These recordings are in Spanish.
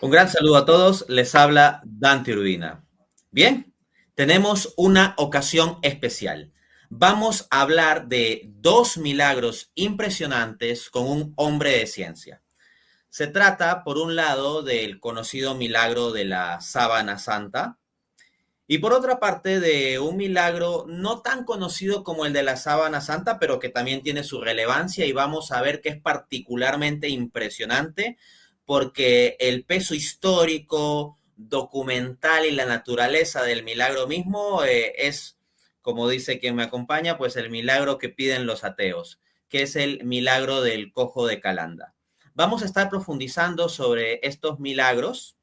Un gran saludo a todos, les habla Dante Urbina. Bien, tenemos una ocasión especial. Vamos a hablar de dos milagros impresionantes con un hombre de ciencia. Se trata, por un lado, del conocido milagro de la sábana santa y por otra parte de un milagro no tan conocido como el de la sábana santa, pero que también tiene su relevancia y vamos a ver que es particularmente impresionante porque el peso histórico, documental y la naturaleza del milagro mismo es, como dice quien me acompaña, pues el milagro que piden los ateos, que es el milagro del cojo de Calanda. Vamos a estar profundizando sobre estos milagros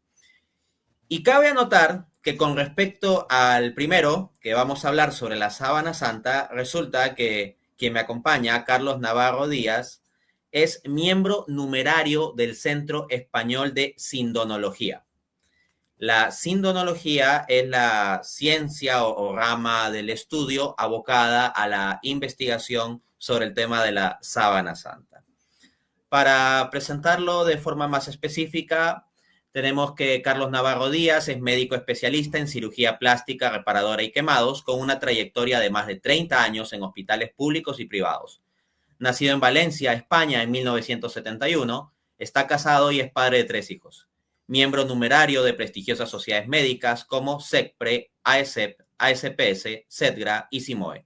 y cabe anotar que con respecto al primero, que vamos a hablar sobre la sábana santa, resulta que quien me acompaña, Carlos Navarro Díaz, es miembro numerario del Centro Español de Sindonología. La sindonología es la ciencia o rama del estudio abocada a la investigación sobre el tema de la sábana santa. Para presentarlo de forma más específica, tenemos que Carlos Navarro Díaz es médico especialista en cirugía plástica, reparadora y quemados, con una trayectoria de más de 30 años en hospitales públicos y privados. Nacido en Valencia, España, en 1971, está casado y es padre de 3 hijos. Miembro numerario de prestigiosas sociedades médicas como SECPRE, AESEP, ASPS, CEDGRA y CIMOE.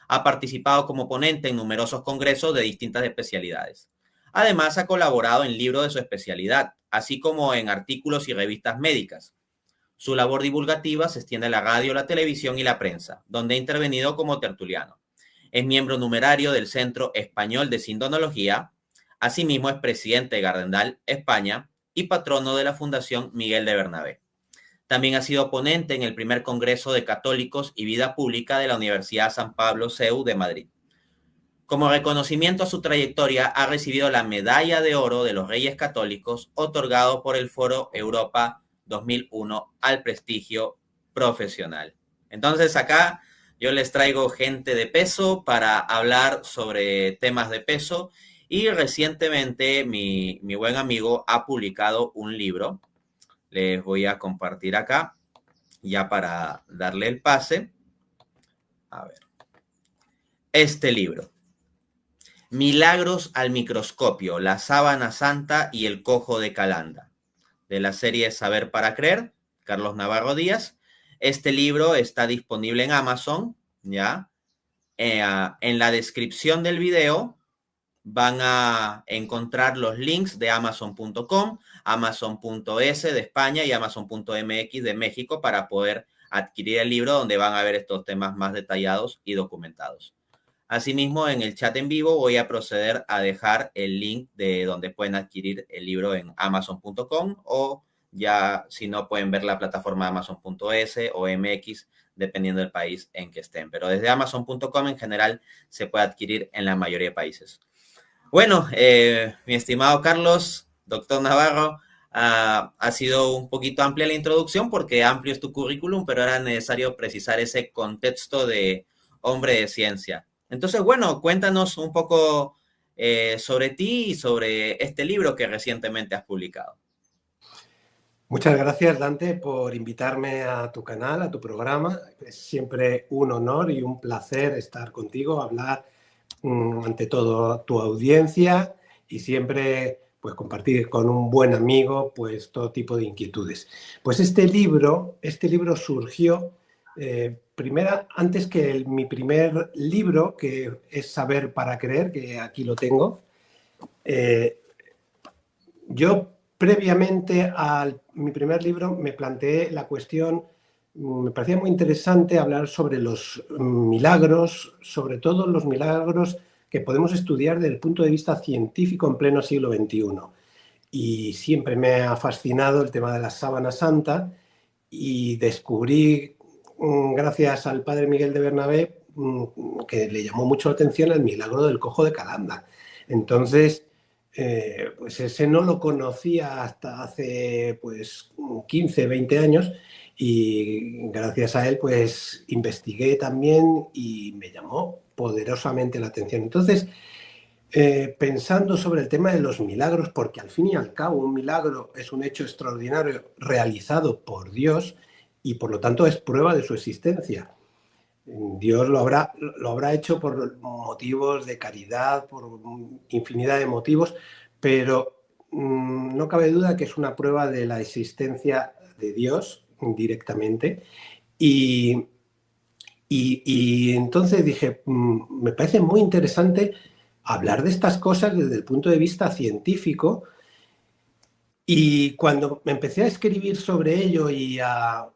Ha participado como ponente en numerosos congresos de distintas especialidades. Además, ha colaborado en libros de su especialidad, así como en artículos y revistas médicas. Su labor divulgativa se extiende a la radio, la televisión y la prensa, donde ha intervenido como tertuliano. Es miembro numerario del Centro Español de Sindonología. Asimismo, es presidente de Gardendal, España, y patrono de la Fundación Miguel de Bernabé. También ha sido ponente en el primer Congreso de Católicos y Vida Pública de la Universidad San Pablo CEU de Madrid. Como reconocimiento a su trayectoria, ha recibido la Medalla de Oro de los Reyes Católicos, otorgado por el Foro Europa 2001 al prestigio profesional. Entonces, acá yo les traigo gente de peso para hablar sobre temas de peso y recientemente mi buen amigo ha publicado un libro. Les voy a compartir acá ya para darle el pase. A ver. Este libro. Milagros al microscopio, la sábana santa y el cojo de Calanda, de la serie Saber para Creer, Carlos Navarro Díaz. Este libro está disponible en Amazon, ¿ya? En la descripción del video van a encontrar los links de amazon.com, amazon.es de España y amazon.mx de México para poder adquirir el libro donde van a ver estos temas más detallados y documentados. Asimismo, en el chat en vivo voy a proceder a dejar el link de donde pueden adquirir el libro en amazon.com o ya si no pueden ver la plataforma amazon.es o MX dependiendo del país en que estén. Pero desde amazon.com en general se puede adquirir en la mayoría de países. Bueno, mi estimado Carlos, doctor Navarro, ha sido un poquito amplia la introducción porque amplio es tu currículum, pero era necesario precisar ese contexto de hombre de ciencia. Entonces, bueno, cuéntanos un poco sobre ti y sobre este libro que recientemente has publicado. Muchas gracias, Dante, por invitarme a tu canal, a tu programa. Es siempre un honor y un placer estar contigo, hablar ante todo tu audiencia y siempre pues compartir con un buen amigo pues todo tipo de inquietudes. Pues este libro surgió antes que mi primer libro, que es Saber para Creer, que aquí lo tengo. Yo previamente a mi primer libro me planteé la cuestión, me parecía muy interesante hablar sobre los milagros, sobre todo los milagros que podemos estudiar desde el punto de vista científico en pleno siglo XXI. Y siempre me ha fascinado el tema de la sábana santa y descubrí, gracias al padre Miguel de Bernabé, que le llamó mucho la atención el milagro del cojo de Calanda. Entonces, pues ese no lo conocía hasta hace pues 15, 20 años y gracias a él pues investigué también y me llamó poderosamente la atención. Entonces pensando sobre el tema de los milagros, porque al fin y al cabo un milagro es un hecho extraordinario realizado por Dios y por lo tanto es prueba de su existencia. Dios lo habrá hecho por motivos de caridad, por infinidad de motivos, pero no cabe duda que es una prueba de la existencia de Dios directamente. Y, y entonces dije, me parece muy interesante hablar de estas cosas desde el punto de vista científico. Y cuando me empecé a escribir sobre ello y a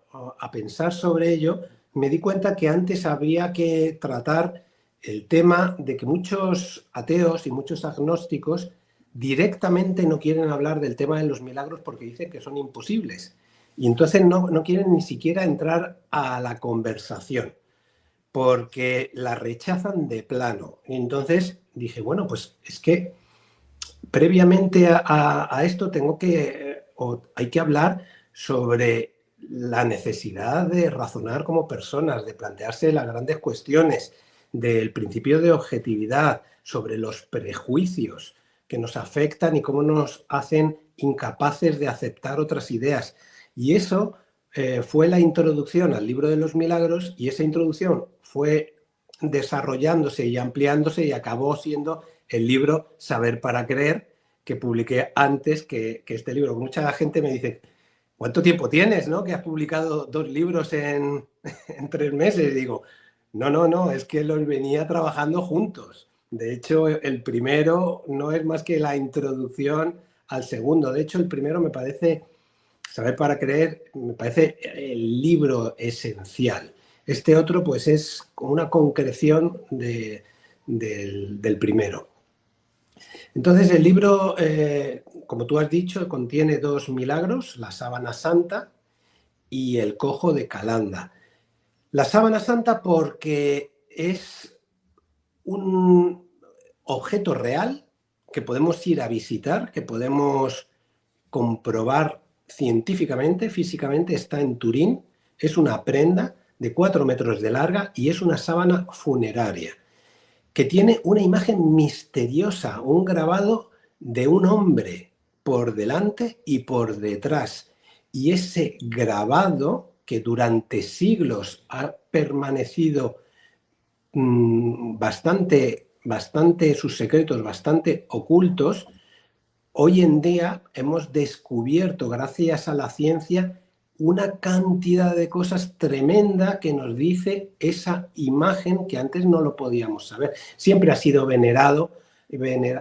pensar sobre ello, me di cuenta que antes había que tratar el tema de que muchos ateos y muchos agnósticos directamente no quieren hablar del tema de los milagros porque dicen que son imposibles. Y entonces no quieren ni siquiera entrar a la conversación porque la rechazan de plano. Y entonces dije, bueno, pues es que previamente a esto tengo que, o hay que hablar sobre la necesidad de razonar como personas, de plantearse las grandes cuestiones, del principio de objetividad, sobre los prejuicios que nos afectan y cómo nos hacen incapaces de aceptar otras ideas. Y eso fue la introducción al libro de los milagros, y esa introducción fue desarrollándose y ampliándose y acabó siendo el libro Saber para Creer, que publiqué antes que este libro. Mucha gente me dice, ¿cuánto tiempo tienes, no? Que has publicado 2 libros en 3 meses. Y digo, no, es que los venía trabajando juntos. De hecho, el primero no es más que la introducción al segundo. De hecho, el primero me parece, Saber para Creer, me parece el libro esencial. Este otro, pues, es una concreción del primero. Entonces, el libro, como tú has dicho, contiene 2 milagros, la sábana santa y el cojo de Calanda. La sábana santa porque es un objeto real que podemos ir a visitar, que podemos comprobar científicamente, físicamente. Está en Turín, es una prenda de 4 metros de larga y es una sábana funeraria que tiene una imagen misteriosa, un grabado de un hombre por delante y por detrás. Y ese grabado, que durante siglos ha permanecido bastante sus secretos, bastante ocultos, hoy en día hemos descubierto, gracias a la ciencia, una cantidad de cosas tremenda que nos dice esa imagen que antes no lo podíamos saber. Siempre ha sido venerado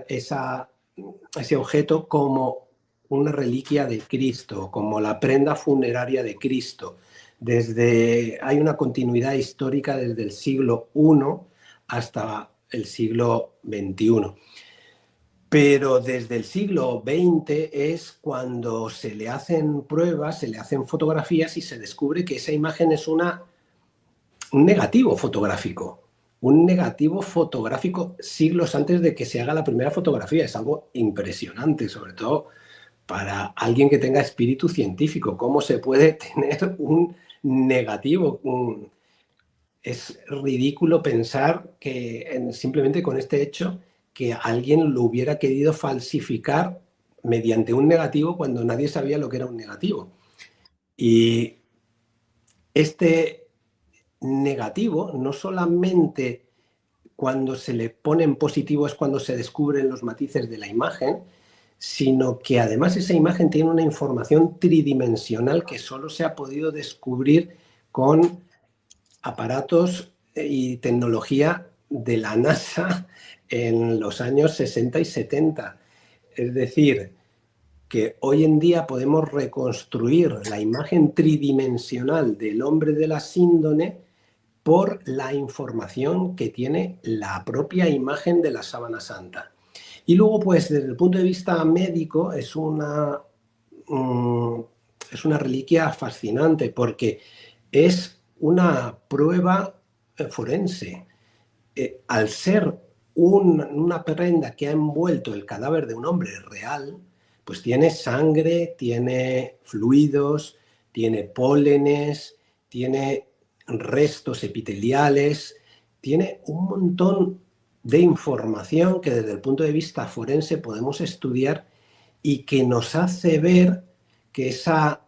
ese objeto como una reliquia de Cristo, como la prenda funeraria de Cristo. Hay una continuidad histórica desde el siglo I hasta el siglo XXI. Pero desde el siglo XX es cuando se le hacen pruebas, se le hacen fotografías y se descubre que esa imagen es un negativo fotográfico. Un negativo fotográfico siglos antes de que se haga la primera fotografía. Es algo impresionante, sobre todo para alguien que tenga espíritu científico. ¿Cómo se puede tener un negativo? Es ridículo pensar que simplemente con este hecho que alguien lo hubiera querido falsificar mediante un negativo cuando nadie sabía lo que era un negativo. Y este negativo no solamente cuando se le pone en positivo es cuando se descubren los matices de la imagen, sino que además esa imagen tiene una información tridimensional que solo se ha podido descubrir con aparatos y tecnología de la NASA en los años 60 y 70. Es decir, que hoy en día podemos reconstruir la imagen tridimensional del hombre de la síndone por la información que tiene la propia imagen de la sábana santa. Y luego, pues, desde el punto de vista médico, es una reliquia fascinante porque es una prueba forense. Al ser una prenda que ha envuelto el cadáver de un hombre real, pues tiene sangre, tiene fluidos, tiene pólenes, tiene restos epiteliales, tiene un montón de información que desde el punto de vista forense podemos estudiar y que nos hace ver que esa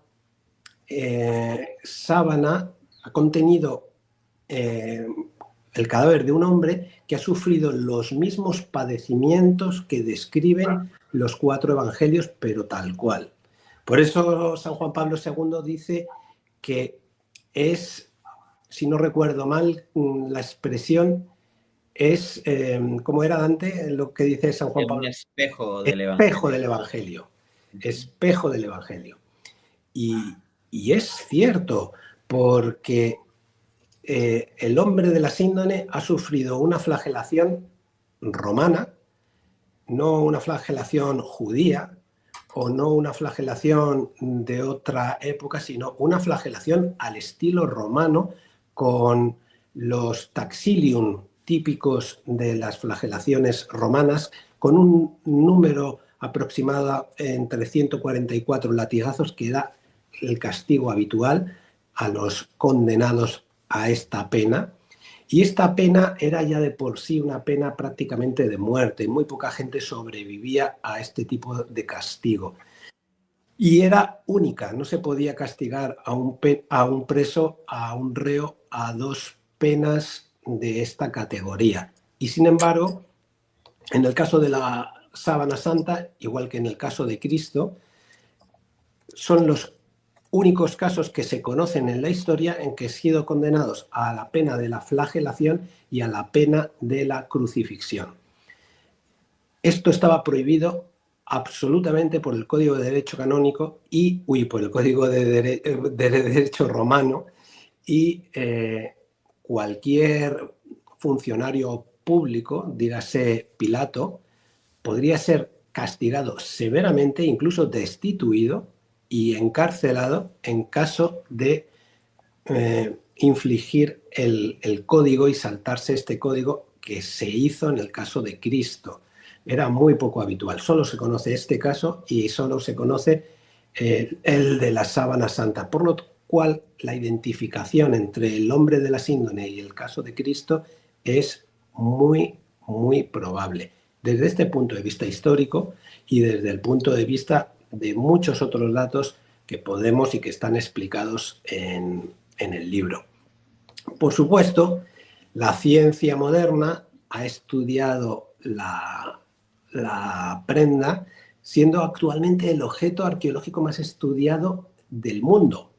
sábana ha contenido el cadáver de un hombre que ha sufrido los mismos padecimientos que describen los 4 evangelios, pero tal cual. Por eso San Juan Pablo II dice que es, si no recuerdo mal, la expresión es, ¿cómo era, Dante, lo que dice San Juan Pablo? Un espejo del Espejo Evangelio. del Evangelio. Espejo del Evangelio. Y es cierto, porque el hombre de la síndone ha sufrido una flagelación romana, no una flagelación judía o no una flagelación de otra época, sino una flagelación al estilo romano, con los taxilium típicos de las flagelaciones romanas, con un número aproximado entre 144 latigazos, que era el castigo habitual a los condenados a esta pena. Y esta pena era ya de por sí una pena prácticamente de muerte. Muy poca gente sobrevivía a este tipo de castigo. Y era única, no se podía castigar a un preso, a un reo, a 2 penas de esta categoría. Y sin embargo, en el caso de la sábana santa, igual que en el caso de Cristo, son los únicos casos que se conocen en la historia en que han sido condenados a la pena de la flagelación y a la pena de la crucifixión. Esto estaba prohibido absolutamente por el Código de Derecho Canónico y por el Código de Derecho Romano, y cualquier funcionario público, dígase Pilato, podría ser castigado severamente, incluso destituido y encarcelado en caso de infligir el código y saltarse este código, que se hizo en el caso de Cristo. Era muy poco habitual. Solo se conoce este caso y solo se conoce el de la sábana santa, por lo cual la identificación entre el hombre de la síndone y el caso de Cristo es muy, muy probable, desde este punto de vista histórico y desde el punto de vista de muchos otros datos que podemos y que están explicados en el libro. Por supuesto, la ciencia moderna ha estudiado la prenda, siendo actualmente el objeto arqueológico más estudiado del mundo.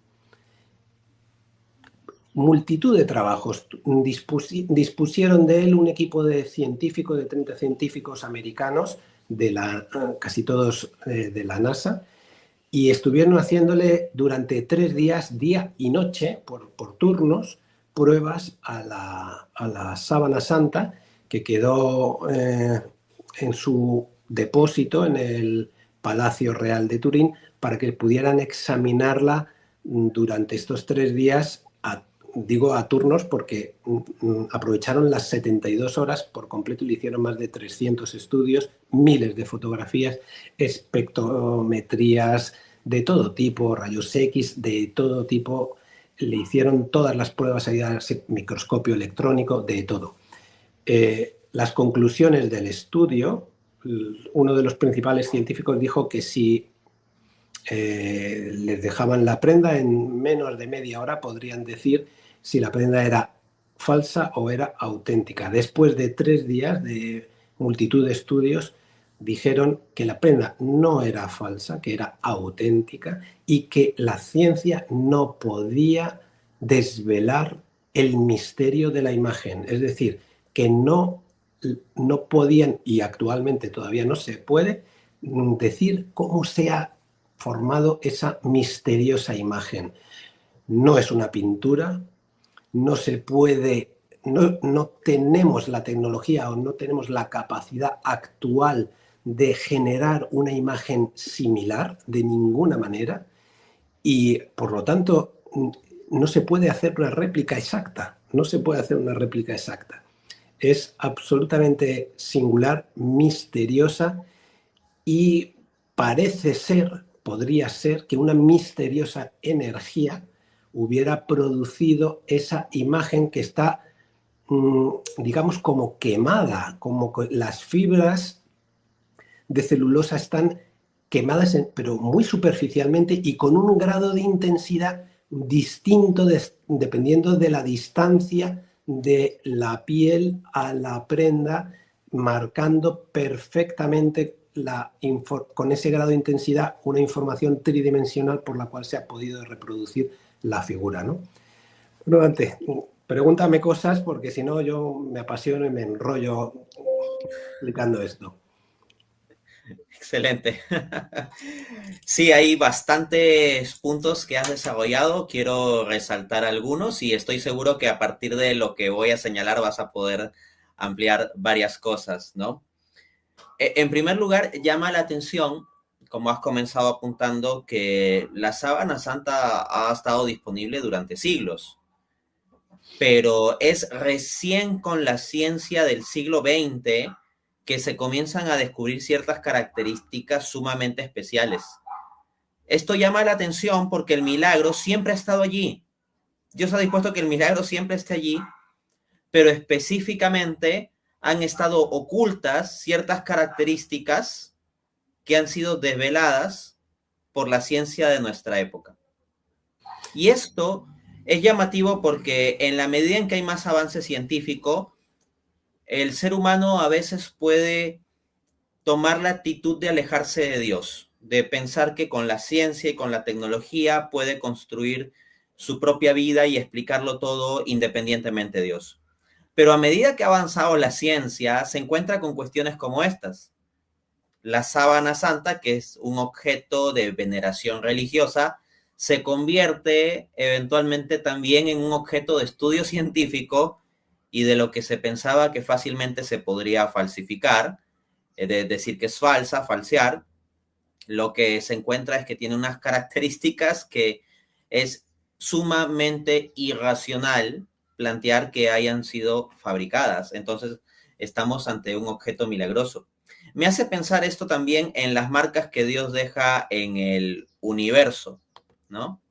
Multitud de trabajos dispusieron de él un equipo de 30 científicos americanos, casi todos de la NASA, y estuvieron haciéndole durante 3 días, día y noche, por turnos, pruebas a la sábana santa, que quedó en su depósito en el Palacio Real de Turín, para que pudieran examinarla durante estos 3 días. Digo a turnos porque aprovecharon las 72 horas por completo y le hicieron más de 300 estudios, miles de fotografías, espectrometrías de todo tipo, rayos X de todo tipo. Le hicieron todas las pruebas ahí al microscopio electrónico, de todo. Las conclusiones del estudio, uno de los principales científicos dijo que si les dejaban la prenda, en menos de media hora podrían decir si la prenda era falsa o era auténtica. Después de 3 días de multitud de estudios, dijeron que la prenda no era falsa, que era auténtica, y que la ciencia no podía desvelar el misterio de la imagen. Es decir, que no podían, y actualmente todavía no se puede, decir cómo se ha formado esa misteriosa imagen. No es una pintura, no se puede, no tenemos la tecnología o no tenemos la capacidad actual de generar una imagen similar de ninguna manera, y por lo tanto no se puede hacer una réplica exacta, no se puede hacer una réplica exacta. Es absolutamente singular, misteriosa, y parece ser, podría ser, que una misteriosa energía hubiera producido esa imagen que está digamos, como quemada, como que las fibras de celulosa están quemadas, pero muy superficialmente y con un grado de intensidad distinto dependiendo de la distancia de la piel a la prenda, marcando perfectamente con ese grado de intensidad una información tridimensional por la cual se ha podido reproducir la figura, ¿no? Bueno, Dante, pregúntame cosas porque si no yo me apasiono y me enrollo explicando esto. Excelente. Sí, hay bastantes puntos que has desarrollado. Quiero resaltar algunos y estoy seguro que a partir de lo que voy a señalar vas a poder ampliar varias cosas, ¿no? En primer lugar, llama la atención, como has comenzado apuntando, que la sábana santa ha estado disponible durante siglos, pero es recién con la ciencia del siglo XX que se comienzan a descubrir ciertas características sumamente especiales. Esto llama la atención porque el milagro siempre ha estado allí. Dios ha dispuesto que el milagro siempre esté allí, pero específicamente han estado ocultas ciertas características que han sido desveladas por la ciencia de nuestra época. Y esto es llamativo porque en la medida en que hay más avance científico, el ser humano a veces puede tomar la actitud de alejarse de Dios, de pensar que con la ciencia y con la tecnología puede construir su propia vida y explicarlo todo independientemente de Dios. Pero a medida que ha avanzado la ciencia, se encuentra con cuestiones como estas. La sábana santa, que es un objeto de veneración religiosa, se convierte eventualmente también en un objeto de estudio científico y de lo que se pensaba que fácilmente se podría falsificar, de decir que es falsa, falsear. Lo que se encuentra es que tiene unas características que es sumamente irracional plantear que hayan sido fabricadas. Entonces, estamos ante un objeto milagroso. Me hace pensar esto también en las marcas que Dios deja en el universo, ¿no?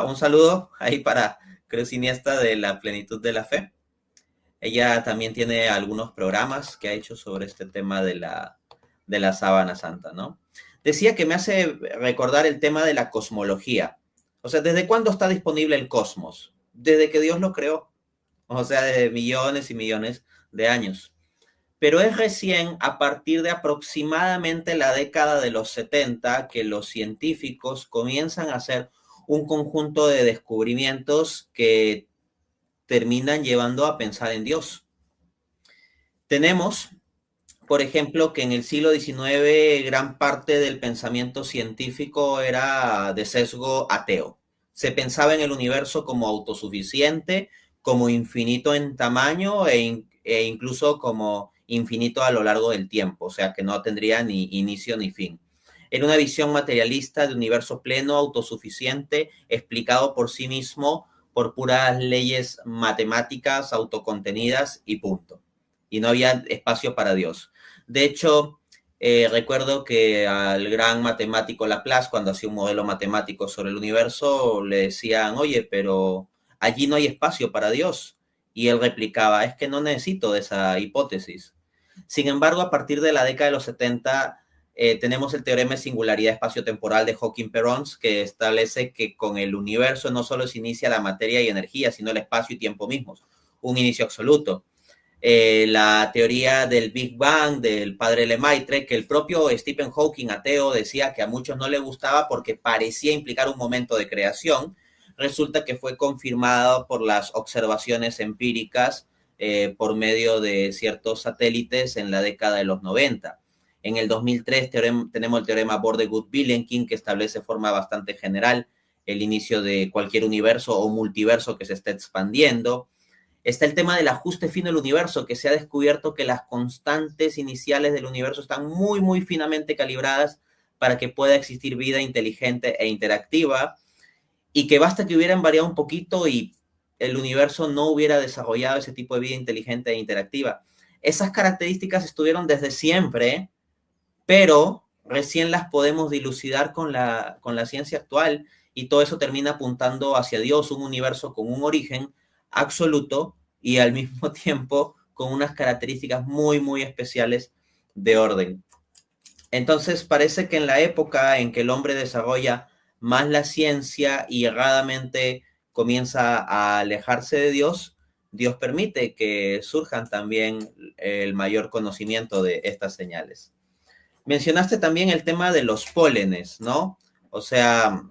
Un saludo ahí para Cruz Iniesta de la Plenitud de la Fe. Ella también tiene algunos programas que ha hecho sobre este tema de la sábana santa, ¿no? Decía que me hace recordar el tema de la cosmología. O sea, ¿desde cuándo está disponible el cosmos? Desde que Dios lo creó. O sea, desde millones y millones de años. Pero es recién a partir de aproximadamente la década de los 70 que los científicos comienzan a hacer un conjunto de descubrimientos que terminan llevando a pensar en Dios. Tenemos, por ejemplo, que en el siglo XIX gran parte del pensamiento científico era de sesgo ateo. Se pensaba en el universo como autosuficiente, como infinito en tamaño e incluso como infinito a lo largo del tiempo, o sea que no tendría ni inicio ni fin. Era una visión materialista de universo pleno, autosuficiente, explicado por sí mismo por puras leyes matemáticas autocontenidas y punto. Y no había espacio para Dios. De hecho, recuerdo que al gran matemático Laplace, cuando hacía un modelo matemático sobre el universo, le decían, oye, pero allí no hay espacio para Dios. Y él replicaba, es que no necesito de esa hipótesis. Sin embargo, a partir de la década de los 70, tenemos el teorema de singularidad espacio-temporal de Hawking-Perrons, que establece que con el universo no solo se inicia la materia y energía, sino el espacio y tiempo mismos, un inicio absoluto. La teoría del Big Bang del padre Lemaitre, que el propio Stephen Hawking, ateo, decía que a muchos no le gustaba porque parecía implicar un momento de creación, resulta que fue confirmado por las observaciones empíricas por medio de ciertos satélites en la década de los 90. En el 2003 tenemos el teorema Borde-Good-Vilenkin, que establece de forma bastante general el inicio de cualquier universo o multiverso que se esté expandiendo. Está el tema del ajuste fino del universo, que se ha descubierto que las constantes iniciales del universo están muy, muy finamente calibradas para que pueda existir vida inteligente e interactiva, y que basta que hubieran variado un poquito y el universo no hubiera desarrollado ese tipo de vida inteligente e interactiva. Esas características estuvieron desde siempre, pero recién las podemos dilucidar con la ciencia actual, y todo eso termina apuntando hacia Dios, un universo con un origen absoluto, y al mismo tiempo con unas características muy, muy especiales de orden. Entonces parece que en la época en que el hombre desarrolla más la ciencia y erradamente comienza a alejarse de Dios, Dios permite que surjan también el mayor conocimiento de estas señales. Mencionaste también el tema de los pólenes, ¿no? O sea,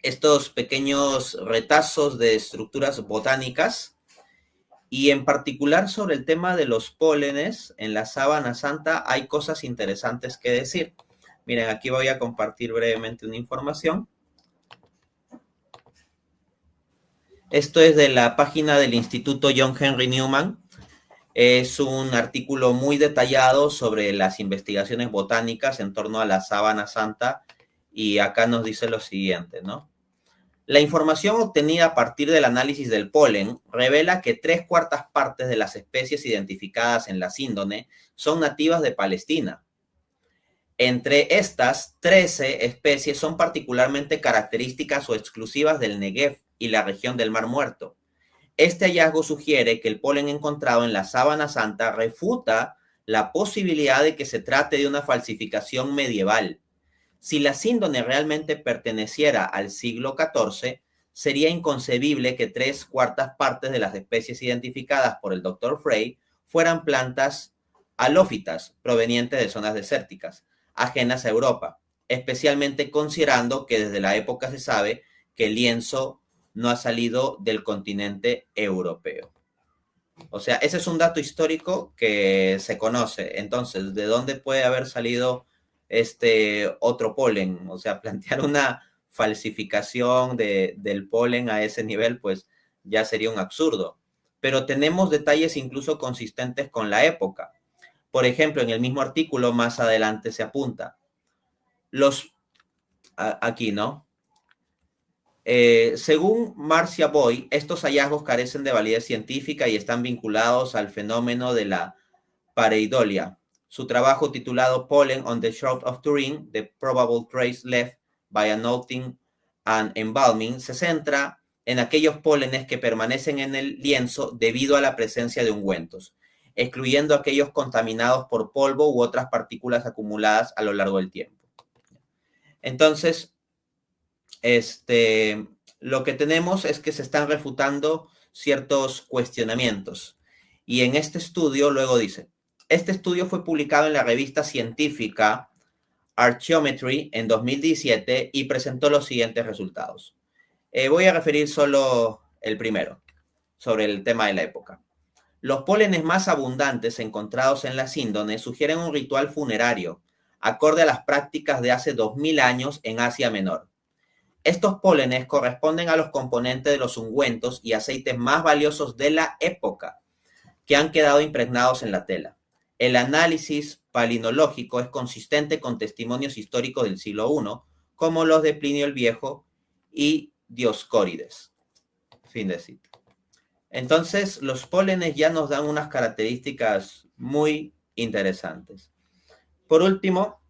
estos pequeños retazos de estructuras botánicas y en particular sobre el tema de los pólenes en la sábana santa hay cosas interesantes que decir. Miren, aquí voy a compartir brevemente una información. Esto es de la página del Instituto John Henry Newman. Es un artículo muy detallado sobre las investigaciones botánicas en torno a la sábana santa y acá nos dice lo siguiente, ¿no? La información obtenida a partir del análisis del polen revela que 3/4 partes de las especies identificadas en la síndone son nativas de Palestina. Entre estas, 13 especies son particularmente características o exclusivas del Negev y la región del Mar Muerto. Este hallazgo sugiere que el polen encontrado en la sábana santa refuta la posibilidad de que se trate de una falsificación medieval. Si la síndone realmente perteneciera al siglo XIV, sería inconcebible que 3/4 partes de las especies identificadas por el Dr. Frey fueran plantas halófitas provenientes de zonas desérticas, ajenas a Europa, especialmente considerando que desde la época se sabe que el lienzo no ha salido del continente europeo. O sea, ese es un dato histórico que se conoce. Entonces, ¿de dónde puede haber salido este otro polen? O sea, plantear una falsificación del polen a ese nivel, pues ya sería un absurdo. Pero tenemos detalles incluso consistentes con la época. Por ejemplo, en el mismo artículo más adelante se apunta. Aquí, ¿no? Según Marcia Boy, estos hallazgos carecen de validez científica y están vinculados al fenómeno de la pareidolia. Su trabajo titulado Pollen on the Shroud of Turin, The Probable Trace Left by Anoting and Embalming, se centra en aquellos pólenes que permanecen en el lienzo debido a la presencia de ungüentos, excluyendo aquellos contaminados por polvo u otras partículas acumuladas a lo largo del tiempo. Entonces, lo que tenemos es que se están refutando ciertos cuestionamientos. Y en este estudio, luego dice, este estudio fue publicado en la revista científica Archaeometry en 2017 y presentó los siguientes resultados. Voy a referir solo el primero, sobre el tema de la época. Los pólenes más abundantes encontrados en la síndone sugieren un ritual funerario, acorde a las prácticas de hace 2000 años en Asia Menor. Estos pólenes corresponden a los componentes de los ungüentos y aceites más valiosos de la época, que han quedado impregnados en la tela. El análisis palinológico es consistente con testimonios históricos del siglo I, como los de Plinio el Viejo y Dioscórides. Fin de cita. Entonces, los pólenes ya nos dan unas características muy interesantes. Por último,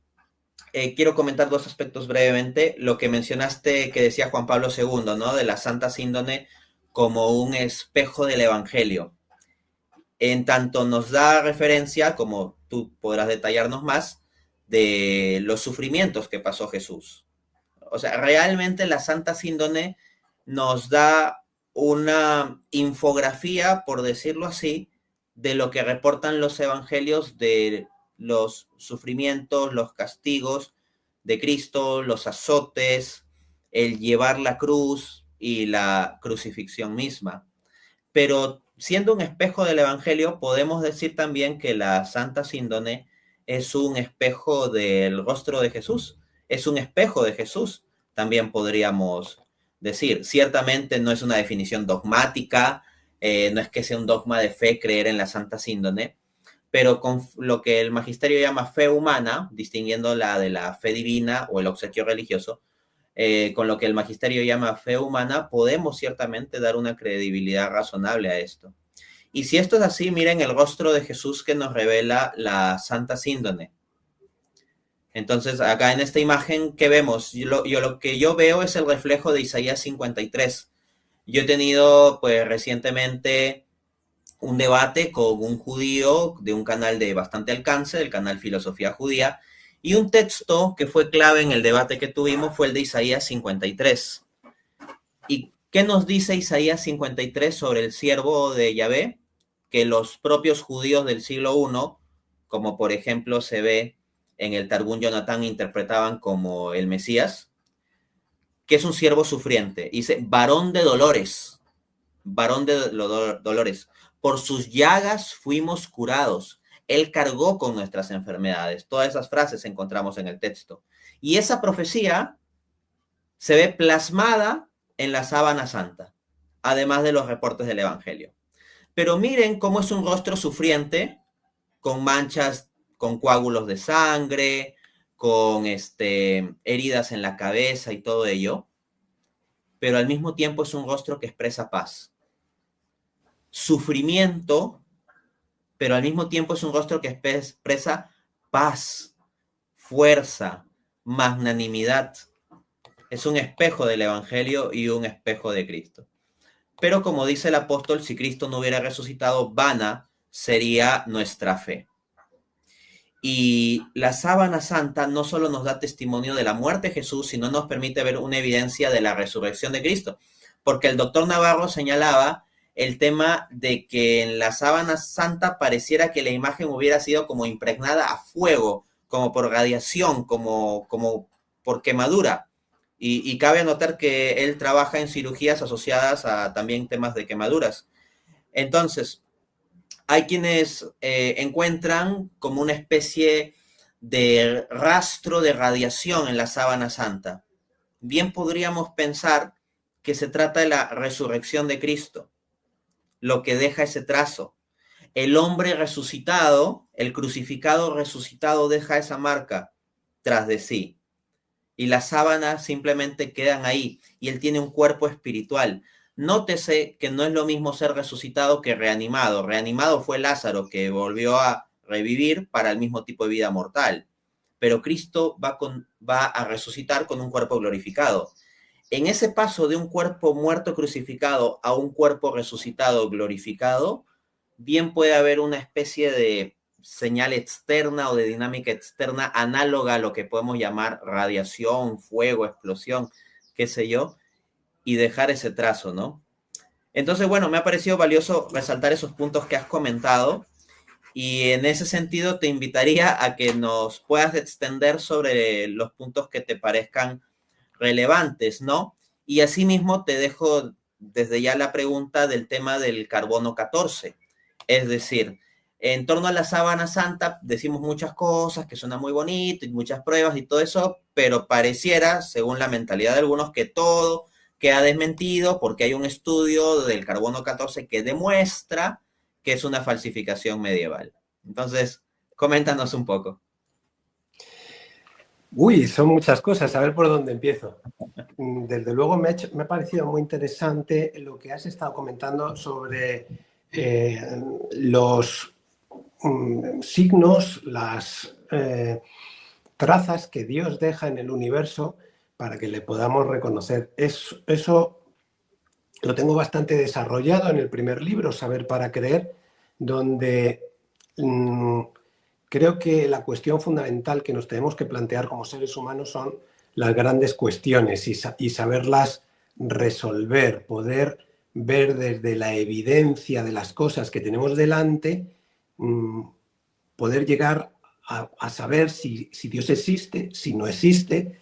quiero comentar dos aspectos brevemente. Lo que mencionaste que decía Juan Pablo II, ¿no? De la Santa Síndone como un espejo del Evangelio. En tanto nos da referencia, como tú podrás detallarnos más, de los sufrimientos que pasó Jesús. O sea, realmente la Santa Síndone nos da una infografía, por decirlo así, de lo que reportan los evangelios de los sufrimientos, los castigos de Cristo, los azotes, el llevar la cruz y la crucifixión misma. Pero siendo un espejo del evangelio, podemos decir también que la Santa Síndone es un espejo del rostro de Jesús, es un espejo de Jesús, también podríamos decir. Ciertamente no es una definición dogmática, no es que sea un dogma de fe creer en la Santa Síndone, pero con lo que el magisterio llama fe humana, distinguiéndola de la fe divina o el obsequio religioso, con lo que el magisterio llama fe humana, podemos ciertamente dar una credibilidad razonable a esto. Y si esto es así, miren el rostro de Jesús que nos revela la Santa Síndone. Entonces, acá en esta imagen, ¿qué vemos? Lo que yo veo es el reflejo de Isaías 53. Yo he tenido, pues, recientemente un debate con un judío de un canal de bastante alcance, del canal Filosofía Judía, y un texto que fue clave en el debate que tuvimos fue el de Isaías 53. ¿Y qué nos dice Isaías 53 sobre el siervo de Yahvé? Que los propios judíos del siglo I, como por ejemplo se ve en el Targum Jonatán, interpretaban como el Mesías, que es un siervo sufriente. Dice, varón de dolores, varón de dolores. Por sus llagas fuimos curados. Él cargó con nuestras enfermedades. Todas esas frases encontramos en el texto. Y esa profecía se ve plasmada en la sábana santa, además de los reportes del Evangelio. Pero miren cómo es un rostro sufriente, con manchas, con coágulos de sangre, con heridas en la cabeza y todo ello, pero al mismo tiempo es un rostro que expresa paz. Sufrimiento, pero al mismo tiempo es un rostro que expresa paz, fuerza, magnanimidad. Es un espejo del Evangelio y un espejo de Cristo. Pero como dice el apóstol, si Cristo no hubiera resucitado, vana sería nuestra fe. Y la sábana santa no solo nos da testimonio de la muerte de Jesús, sino nos permite ver una evidencia de la resurrección de Cristo. Porque el doctor Navarro señalaba el tema de que en la sábana santa pareciera que la imagen hubiera sido como impregnada a fuego, como por radiación, como por quemadura. Y cabe anotar que él trabaja en cirugías asociadas a también temas de quemaduras. Entonces, hay quienes encuentran como una especie de rastro de radiación en la sábana santa. Bien podríamos pensar que se trata de la resurrección de Cristo, lo que deja ese trazo. El hombre resucitado, el crucificado resucitado deja esa marca tras de sí. Y las sábanas simplemente quedan ahí y él tiene un cuerpo espiritual. Nótese que no es lo mismo ser resucitado que reanimado. Reanimado fue Lázaro, que volvió a revivir para el mismo tipo de vida mortal. Pero Cristo va a resucitar con un cuerpo glorificado. En ese paso de un cuerpo muerto crucificado a un cuerpo resucitado glorificado, bien puede haber una especie de señal externa o de dinámica externa análoga a lo que podemos llamar radiación, fuego, explosión, qué sé yo, y dejar ese trazo, ¿no? Entonces, bueno, me ha parecido valioso resaltar esos puntos que has comentado y en ese sentido te invitaría a que nos puedas extender sobre los puntos que te parezcan relevantes, ¿no? Y asimismo te dejo desde ya la pregunta del tema del carbono 14, es decir, en torno a la sábana santa decimos muchas cosas que suena muy bonito y muchas pruebas y todo eso, pero pareciera, según la mentalidad de algunos, que todo queda desmentido porque hay un estudio del carbono 14 que demuestra que es una falsificación medieval. Entonces, coméntanos un poco. Uy, son muchas cosas, a ver por dónde empiezo. Desde luego me ha parecido muy interesante lo que has estado comentando sobre los signos, las trazas que Dios deja en el universo para que le podamos reconocer. Eso lo tengo bastante desarrollado en el primer libro, Saber para Creer, donde creo que la cuestión fundamental que nos tenemos que plantear como seres humanos son las grandes cuestiones y saberlas resolver, poder ver desde la evidencia de las cosas que tenemos delante, poder llegar a saber si Dios existe, si no existe,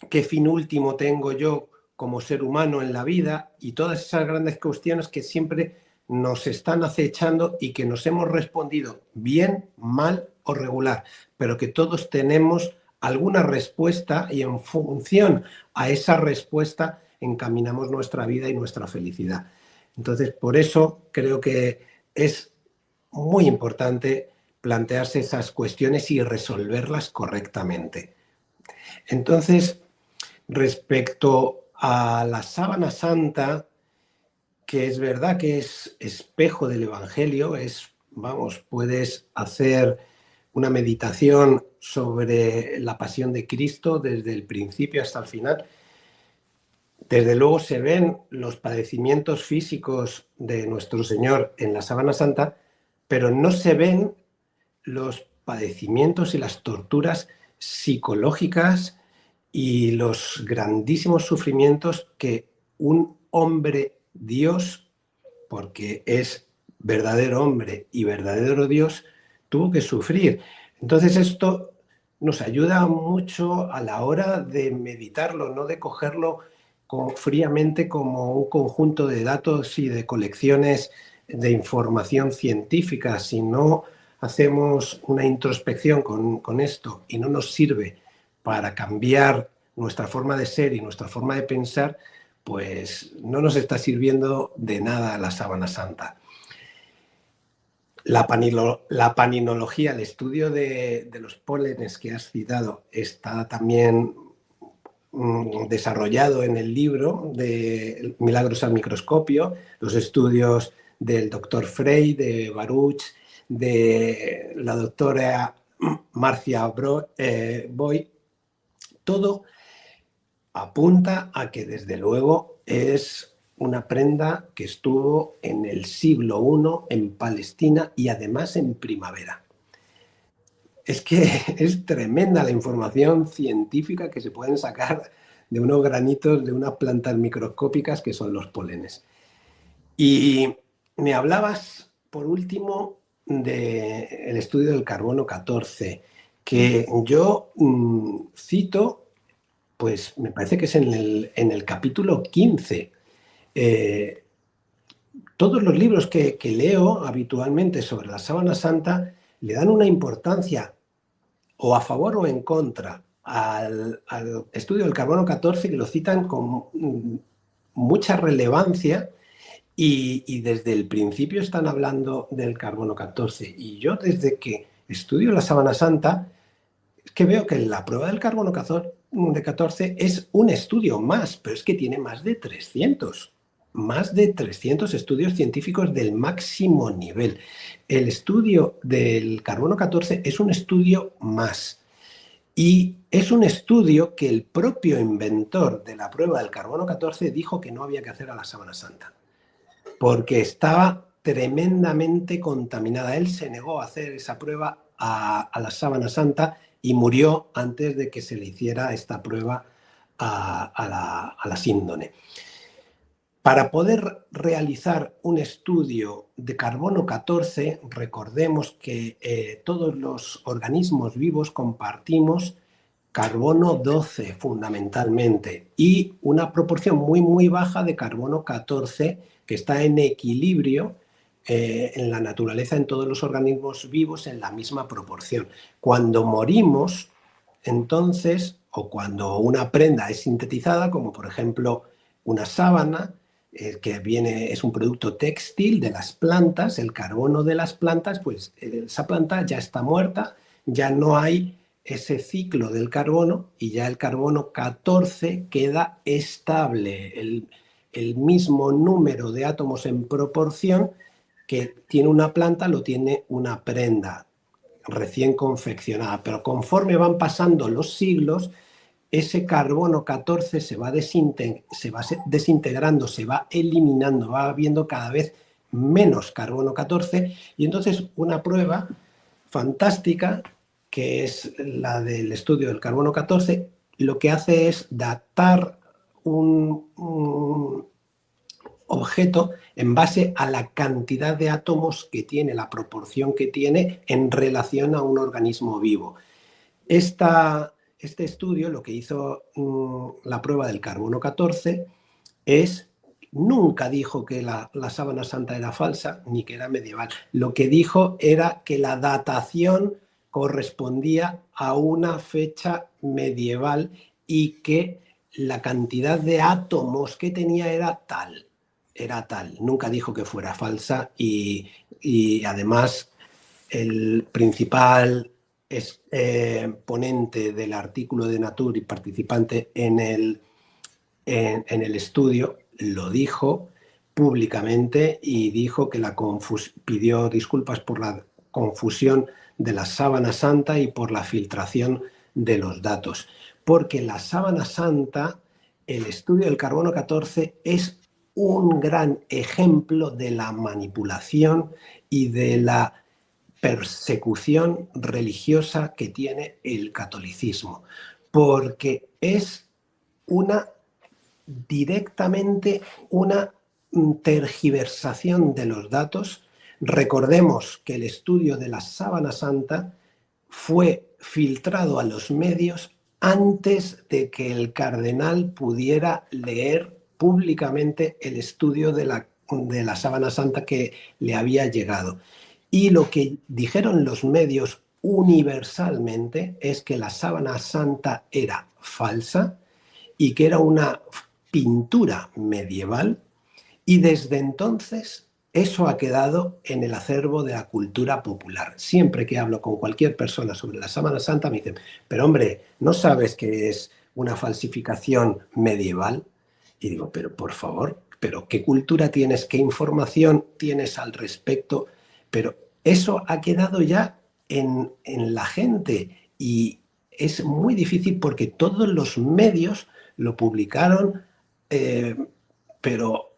qué fin último tengo yo como ser humano en la vida y todas esas grandes cuestiones que siempre nos están acechando y que nos hemos respondido bien, mal o regular, pero que todos tenemos alguna respuesta y en función a esa respuesta encaminamos nuestra vida y nuestra felicidad. Entonces, por eso creo que es muy importante plantearse esas cuestiones y resolverlas correctamente. Entonces, respecto a la sábana santa, que es verdad que es espejo del Evangelio, puedes hacer una meditación sobre la pasión de Cristo desde el principio hasta el final. Desde luego se ven los padecimientos físicos de nuestro Señor en la Sábana Santa, pero no se ven los padecimientos y las torturas psicológicas y los grandísimos sufrimientos que un hombre Dios, porque es verdadero hombre y verdadero Dios, tuvo que sufrir. Entonces esto nos ayuda mucho a la hora de meditarlo, no de cogerlo fríamente como un conjunto de datos y de colecciones de información científica. Si no hacemos una introspección con esto y no nos sirve para cambiar nuestra forma de ser y nuestra forma de pensar, pues no nos está sirviendo de nada la Sábana Santa. La paninología, el estudio de los pólenes que has citado, está también desarrollado en el libro de Milagros al microscopio, los estudios del doctor Frey, de Baruch, de la doctora Marcia Boy. Todo apunta a que desde luego es una prenda que estuvo en el siglo I en Palestina y además en primavera. Es que es tremenda la información científica que se pueden sacar de unos granitos de unas plantas microscópicas que son los polenes. Y me hablabas, por último, del estudio del carbono 14, que yo cito, pues me parece que es en el capítulo 15. Todos los libros que leo habitualmente sobre la Sábana Santa le dan una importancia o a favor o en contra al estudio del carbono 14, que lo citan con mucha relevancia y desde el principio están hablando del carbono 14. Y yo desde que estudio la Sábana Santa es que veo que la prueba del carbono 14 es un estudio más, pero es que tiene más de 300 estudios científicos del máximo nivel. El estudio del carbono 14 es un estudio más. Y es un estudio que el propio inventor de la prueba del carbono 14 dijo que no había que hacer a la Sábana Santa, porque estaba tremendamente contaminada. Él se negó a hacer esa prueba a la Sábana Santa y murió antes de que se le hiciera esta prueba a la síndone. Para poder realizar un estudio de carbono 14, recordemos que todos los organismos vivos compartimos carbono 12 fundamentalmente y una proporción muy, muy baja de carbono 14 que está en equilibrio en la naturaleza, en todos los organismos vivos, en la misma proporción. Cuando morimos, entonces, o cuando una prenda es sintetizada, como por ejemplo una sábana, que es un producto textil de las plantas, el carbono de las plantas, pues esa planta ya está muerta, ya no hay ese ciclo del carbono y ya el carbono 14 queda estable, el mismo número de átomos en proporción que tiene una planta lo tiene una prenda recién confeccionada, pero conforme van pasando los siglos, ese carbono 14 se va desintegrando, se va eliminando, va habiendo cada vez menos carbono 14 y entonces una prueba fantástica, que es la del estudio del carbono 14, lo que hace es datar un objeto en base a la cantidad de átomos que tiene, la proporción que tiene en relación a un organismo vivo. Este estudio, lo que hizo la prueba del carbono 14, nunca dijo que la Sábana Santa era falsa ni que era medieval. Lo que dijo era que la datación correspondía a una fecha medieval y que la cantidad de átomos que tenía era tal. Nunca dijo que fuera falsa y además el principal ponente del artículo de Nature y participante en el estudio lo dijo públicamente y dijo que pidió disculpas por la confusión de la Sábana Santa y por la filtración de los datos, porque la Sábana Santa el estudio del carbono 14 es un gran ejemplo de la manipulación y de la persecución religiosa que tiene el catolicismo, porque es una directamente una tergiversación de los datos. Recordemos que el estudio de la sábana santa fue filtrado a los medios antes de que el cardenal pudiera leer públicamente el estudio de la sábana santa que le había llegado. Y lo que dijeron los medios universalmente es que la sábana santa era falsa y que era una pintura medieval, y desde entonces eso ha quedado en el acervo de la cultura popular. Siempre que hablo con cualquier persona sobre la sábana santa me dicen, pero hombre, ¿no sabes que es una falsificación medieval? Y digo, pero por favor, ¿pero qué cultura tienes? ¿Qué información tienes al respecto? Pero eso ha quedado ya en la gente y es muy difícil porque todos los medios lo publicaron, pero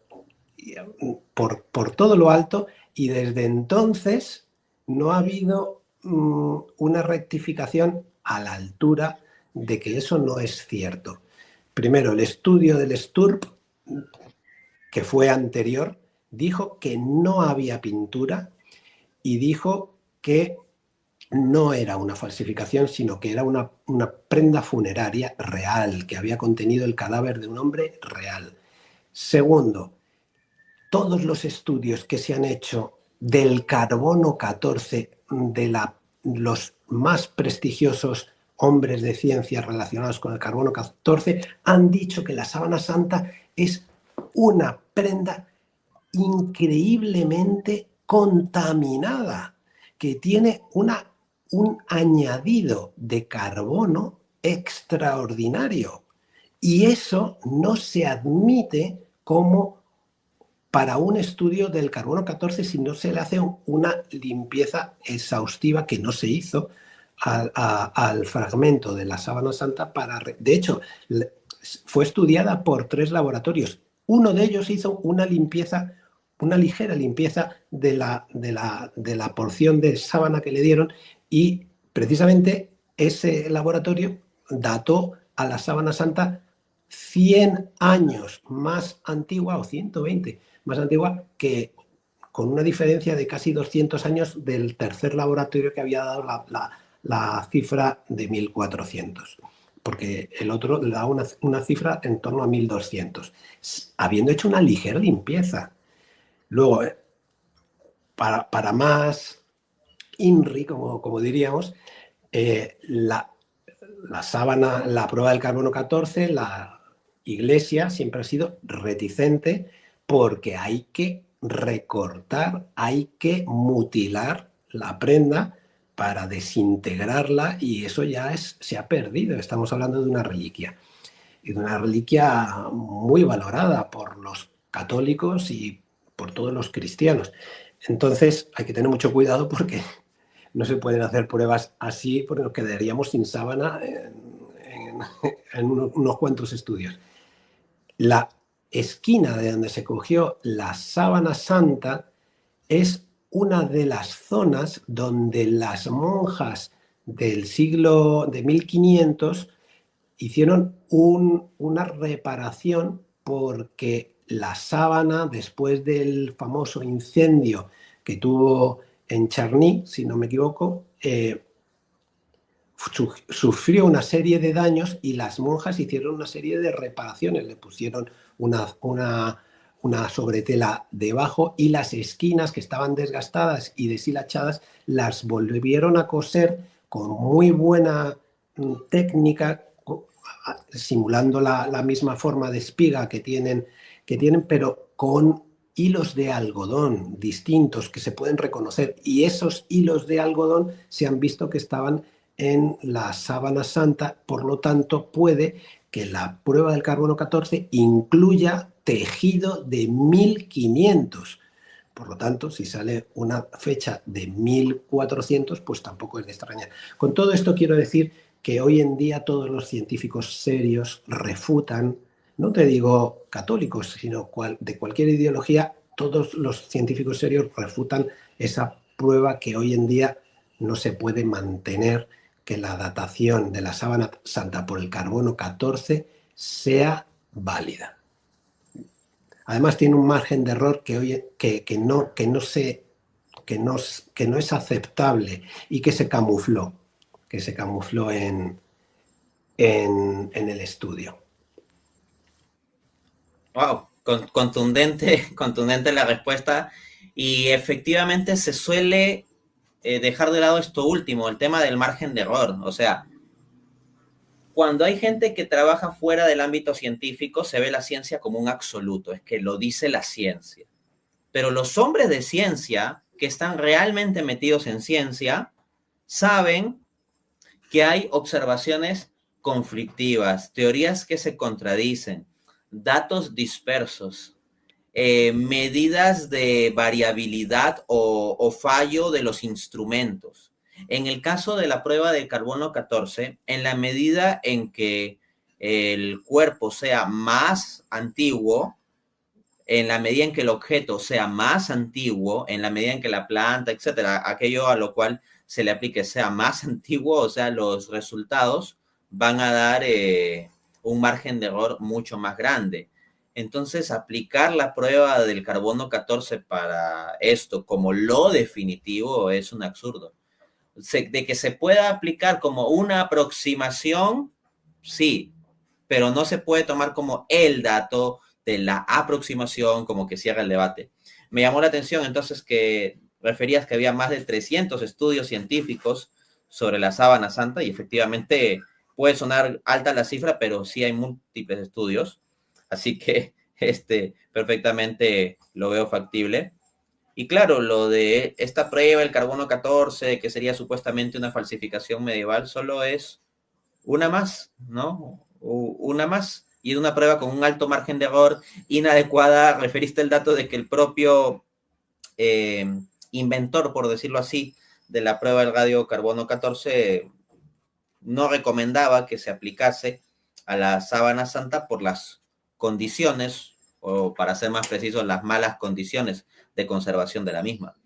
por todo lo alto, y desde entonces no ha habido una rectificación a la altura de que eso no es cierto. Primero, el estudio del STURP, que fue anterior, dijo que no había pintura y dijo que no era una falsificación, sino que era una prenda funeraria real, que había contenido el cadáver de un hombre real. Segundo, todos los estudios que se han hecho del carbono 14, los más prestigiosos hombres de ciencia relacionados con el carbono 14, han dicho que la sábana santa es una prenda increíblemente contaminada, que tiene un añadido de carbono extraordinario. Y eso no se admite como para un estudio del carbono 14 si no se le hace una limpieza exhaustiva, que no se hizo al fragmento de la sábana santa. De hecho, fue estudiada por 3 laboratorios. Uno de ellos hizo una limpieza, una ligera limpieza de la porción de sábana que le dieron, y precisamente ese laboratorio dató a la sábana santa 100 años más antigua, o 120 más antigua, que con una diferencia de casi 200 años del tercer laboratorio, que había dado la cifra de 1400, porque el otro le da una cifra en torno a 1200, habiendo hecho una ligera limpieza. Luego, para más INRI, como diríamos, la sábana, la prueba del carbono 14, la Iglesia siempre ha sido reticente, porque hay que recortar, hay que mutilar la prenda para desintegrarla, y eso ya se ha perdido. Estamos hablando de una reliquia, y de una reliquia muy valorada por los católicos y por todos los cristianos. Entonces hay que tener mucho cuidado, porque no se pueden hacer pruebas así, porque nos quedaríamos sin sábana en unos cuantos estudios. La esquina de donde se cogió la sábana santa es una de las zonas donde las monjas del siglo de 1500 hicieron una reparación, porque la sábana, después del famoso incendio que tuvo en Charny, si no me equivoco, sufrió una serie de daños, y las monjas hicieron una serie de reparaciones. Le pusieron una sobretela debajo, y las esquinas, que estaban desgastadas y deshilachadas, las volvieron a coser con muy buena técnica, simulando la misma forma de espiga que tienen, pero con hilos de algodón distintos que se pueden reconocer, y esos hilos de algodón se han visto que estaban en la sábana santa. Por lo tanto, puede que la prueba del carbono 14 incluya tejido de 1500. Por lo tanto, si sale una fecha de 1400, pues tampoco es de extrañar. Con todo esto quiero decir que hoy en día todos los científicos serios refutan no te digo católicos, sino de cualquier ideología, todos los científicos serios refutan esa prueba que hoy en día no se puede mantener, que la datación de la sábana santa por el carbono 14 sea válida. Además tiene un margen de error que no es aceptable y que se camufló en el estudio. Wow, contundente, contundente la respuesta. Y efectivamente se suele dejar de lado esto último, el tema del margen de error. O sea, cuando hay gente que trabaja fuera del ámbito científico, se ve la ciencia como un absoluto, es que lo dice la ciencia. Pero los hombres de ciencia que están realmente metidos en ciencia saben que hay observaciones conflictivas, teorías que se contradicen, datos dispersos, medidas de variabilidad o fallo de los instrumentos. En el caso de la prueba de carbono 14, en la medida en que el cuerpo sea más antiguo, en la medida en que el objeto sea más antiguo, en la medida en que la planta, etcétera, aquello a lo cual se le aplique sea más antiguo, o sea, los resultados van a dar un margen de error mucho más grande. Entonces, aplicar la prueba del carbono 14 para esto como lo definitivo es un absurdo. De que se pueda aplicar como una aproximación, sí, pero no se puede tomar como el dato de la aproximación como que cierra el debate. Me llamó la atención entonces que referías que había más de 300 estudios científicos sobre la sábana santa y efectivamente puede sonar alta la cifra, pero sí hay múltiples estudios, así que perfectamente lo veo factible. Y claro, lo de esta prueba, el carbono 14, que sería supuestamente una falsificación medieval, solo es una más, ¿no? Una más. Y una prueba con un alto margen de error inadecuada. Referiste el dato de que el propio inventor, por decirlo así, de la prueba del radiocarbono 14 no recomendaba que se aplicase a la sábana santa por las condiciones, o para ser más preciso, las malas condiciones de conservación de la misma.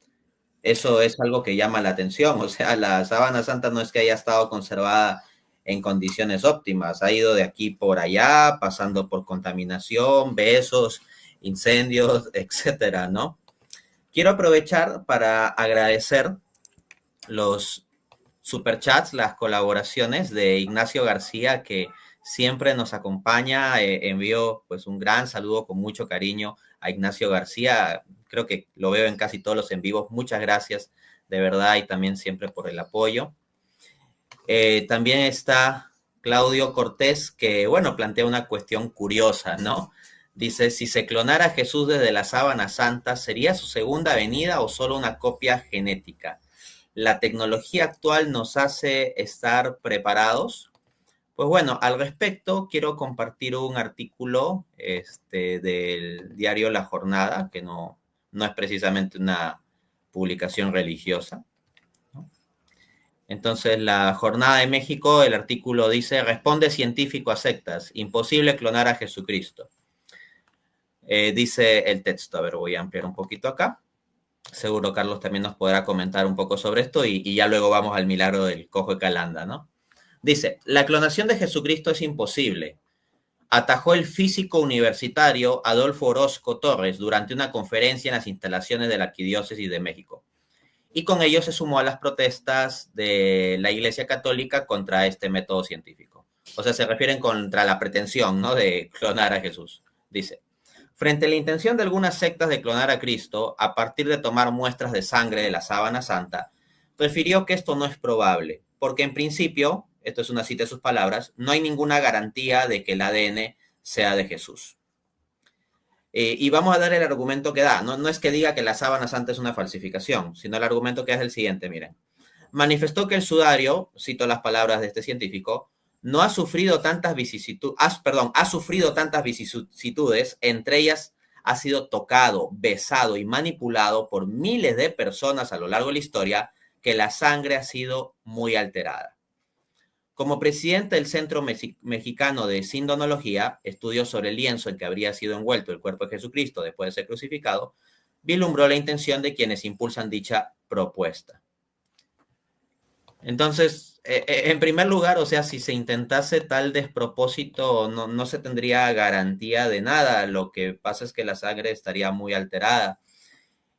Eso es algo que llama la atención. O sea, la sábana santa no es que haya estado conservada en condiciones óptimas. Ha ido de aquí por allá, pasando por contaminación, besos, incendios, etcétera, ¿no? Quiero aprovechar para agradecer los superchats, las colaboraciones de Ignacio García, que siempre nos acompaña. Envío pues un gran saludo con mucho cariño a Ignacio García. Creo que lo veo en casi todos los en vivos. Muchas gracias de verdad y también siempre por el apoyo. También está Claudio Cortés, que bueno, plantea una cuestión curiosa, ¿no? Dice, si se clonara a Jesús desde la sábana santa, ¿sería su segunda venida o solo una copia genética? ¿La tecnología actual nos hace estar preparados? Pues bueno, al respecto quiero compartir un artículo del diario La Jornada, que no es precisamente una publicación religiosa, ¿no? Entonces, La Jornada de México, el artículo dice, responde científico a sectas, imposible clonar a Jesucristo. Dice el texto, a ver, voy a ampliar un poquito acá. Seguro Carlos también nos podrá comentar un poco sobre esto y ya luego vamos al milagro del cojo de Calanda, ¿no? Dice, la clonación de Jesucristo es imposible. Atajó el físico universitario Adolfo Orozco Torres durante una conferencia en las instalaciones de la Arquidiócesis de México. Y con ello se sumó a las protestas de la Iglesia Católica contra este método científico. O sea, se refieren contra la pretensión, ¿no?, de clonar a Jesús. Dice, frente a la intención de algunas sectas de clonar a Cristo a partir de tomar muestras de sangre de la sábana santa, refirió que esto no es probable, porque en principio, esto es una cita de sus palabras, no hay ninguna garantía de que el ADN sea de Jesús. Y vamos a dar el argumento que da. No es que diga que la sábana santa es una falsificación, sino el argumento que es el siguiente, miren. Manifestó que el sudario, cito las palabras de este científico, no ha sufrido tantas vicisitudes, ha sufrido tantas vicisitudes, entre ellas ha sido tocado, besado y manipulado por miles de personas a lo largo de la historia, que la sangre ha sido muy alterada. Como presidente del Centro Mexicano de Sindonología, estudió sobre el lienzo en que habría sido envuelto el cuerpo de Jesucristo después de ser crucificado, vislumbró la intención de quienes impulsan dicha propuesta. Entonces, en primer lugar, o sea, si se intentase tal despropósito, no se tendría garantía de nada. Lo que pasa es que la sangre estaría muy alterada.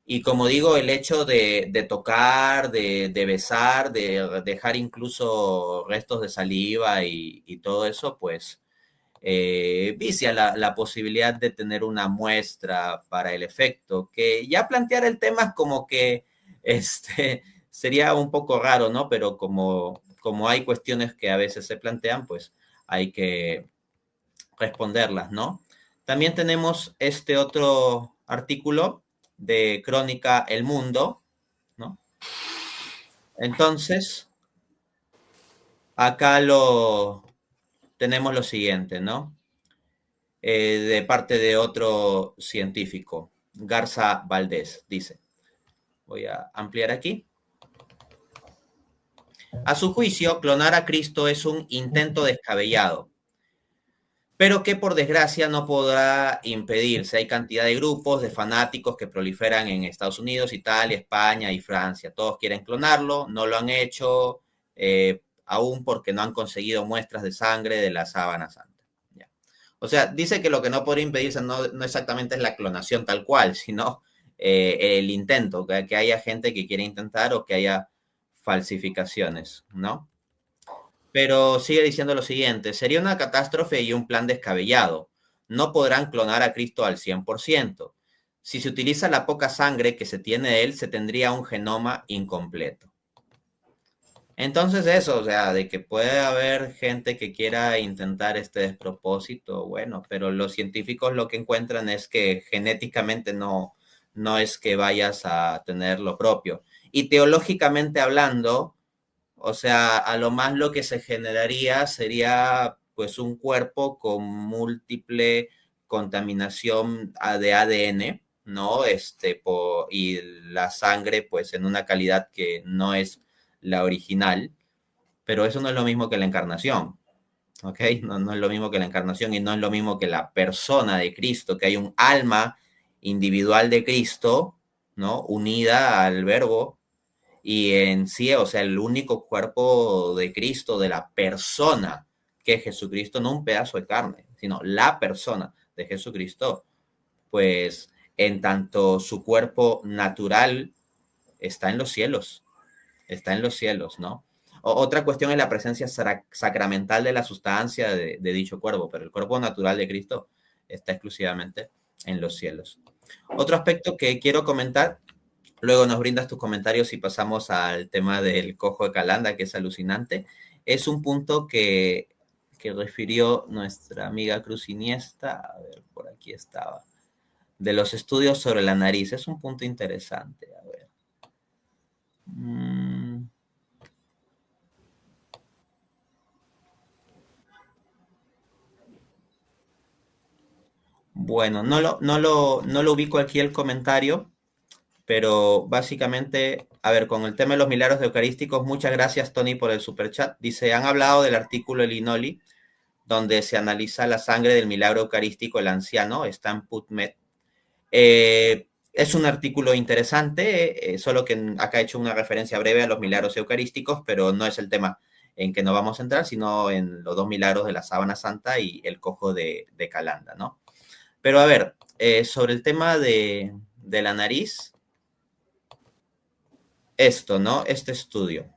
Y como digo, el hecho de tocar, de besar, de dejar incluso restos de saliva y todo eso, pues vicia la posibilidad de tener una muestra para el efecto, que ya plantear el tema es como que sería un poco raro, ¿no? Pero como hay cuestiones que a veces se plantean, pues hay que responderlas, ¿no? También tenemos este otro artículo de Crónica El Mundo, ¿no? Entonces, acá tenemos lo siguiente, ¿no? De parte de otro científico, Garza Valdés, dice. Voy a ampliar aquí. A su juicio, clonar a Cristo es un intento descabellado, pero que por desgracia no podrá impedirse. Hay cantidad de grupos de fanáticos que proliferan en Estados Unidos, Italia, España y Francia. Todos quieren clonarlo, no lo han hecho, aún porque no han conseguido muestras de sangre de la sábana santa. Ya. O sea, dice que lo que no podría impedirse no exactamente es la clonación tal cual, sino el intento, que haya gente que quiera intentar o que haya falsificaciones, ¿no? Pero sigue diciendo lo siguiente, sería una catástrofe y un plan descabellado. No podrán clonar a Cristo al 100%. Si se utiliza la poca sangre que se tiene de él, se tendría un genoma incompleto. Entonces eso, o sea, de que puede haber gente que quiera intentar este despropósito, bueno, pero los científicos lo que encuentran es que genéticamente no es que vayas a tener lo propio. Y teológicamente hablando, o sea, a lo más lo que se generaría sería pues un cuerpo con múltiple contaminación de ADN, ¿no? Y la sangre pues en una calidad que no es la original, pero eso no es lo mismo que la encarnación, ¿ok? No es lo mismo que la encarnación y no es lo mismo que la persona de Cristo, que hay un alma individual de Cristo, ¿no? Unida al verbo y en sí, o sea, el único cuerpo de Cristo, de la persona que es Jesucristo, no un pedazo de carne, sino la persona de Jesucristo, pues en tanto su cuerpo natural está en los cielos, ¿no? Otra cuestión es la presencia sacramental de la sustancia de dicho cuerpo, pero el cuerpo natural de Cristo está exclusivamente en los cielos. Otro aspecto que quiero comentar, luego nos brindas tus comentarios y pasamos al tema del cojo de Calanda, que es alucinante, es un punto que refirió nuestra amiga Cruz Iniesta, a ver, por aquí estaba, de los estudios sobre la nariz. Es un punto interesante, a ver. Bueno, no lo ubico aquí el comentario, pero básicamente, a ver, con el tema de los milagros eucarísticos, muchas gracias, Tony, por el superchat. Dice, han hablado del artículo de Linoli, donde se analiza la sangre del milagro eucarístico, el anciano, está en PubMed. Es un artículo interesante, solo que acá he hecho una referencia breve a los milagros eucarísticos, pero no es el tema en que nos vamos a entrar, sino en los dos milagros de la sábana santa y el cojo de Calanda, ¿no? Pero a ver, sobre el tema de la nariz, esto, ¿no? Este estudio.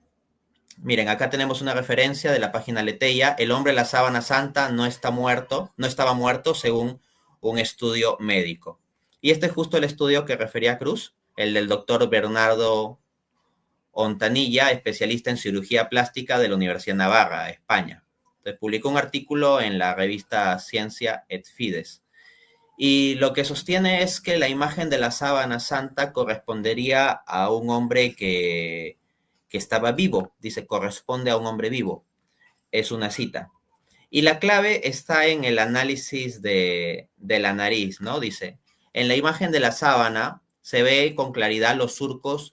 Miren, acá tenemos una referencia de la página Leteia. El hombre de la sábana santa no estaba muerto según un estudio médico. Y este es justo el estudio que refería Cruz, el del doctor Bernardo Ontanilla, especialista en cirugía plástica de la Universidad de Navarra, España. Entonces, publicó un artículo en la revista Ciencia et Fides. Y lo que sostiene es que la imagen de la sábana santa correspondería a un hombre que estaba vivo. Dice, corresponde a un hombre vivo. Es una cita. Y la clave está en el análisis de la nariz, ¿no? Dice, en la imagen de la sábana se ve con claridad los surcos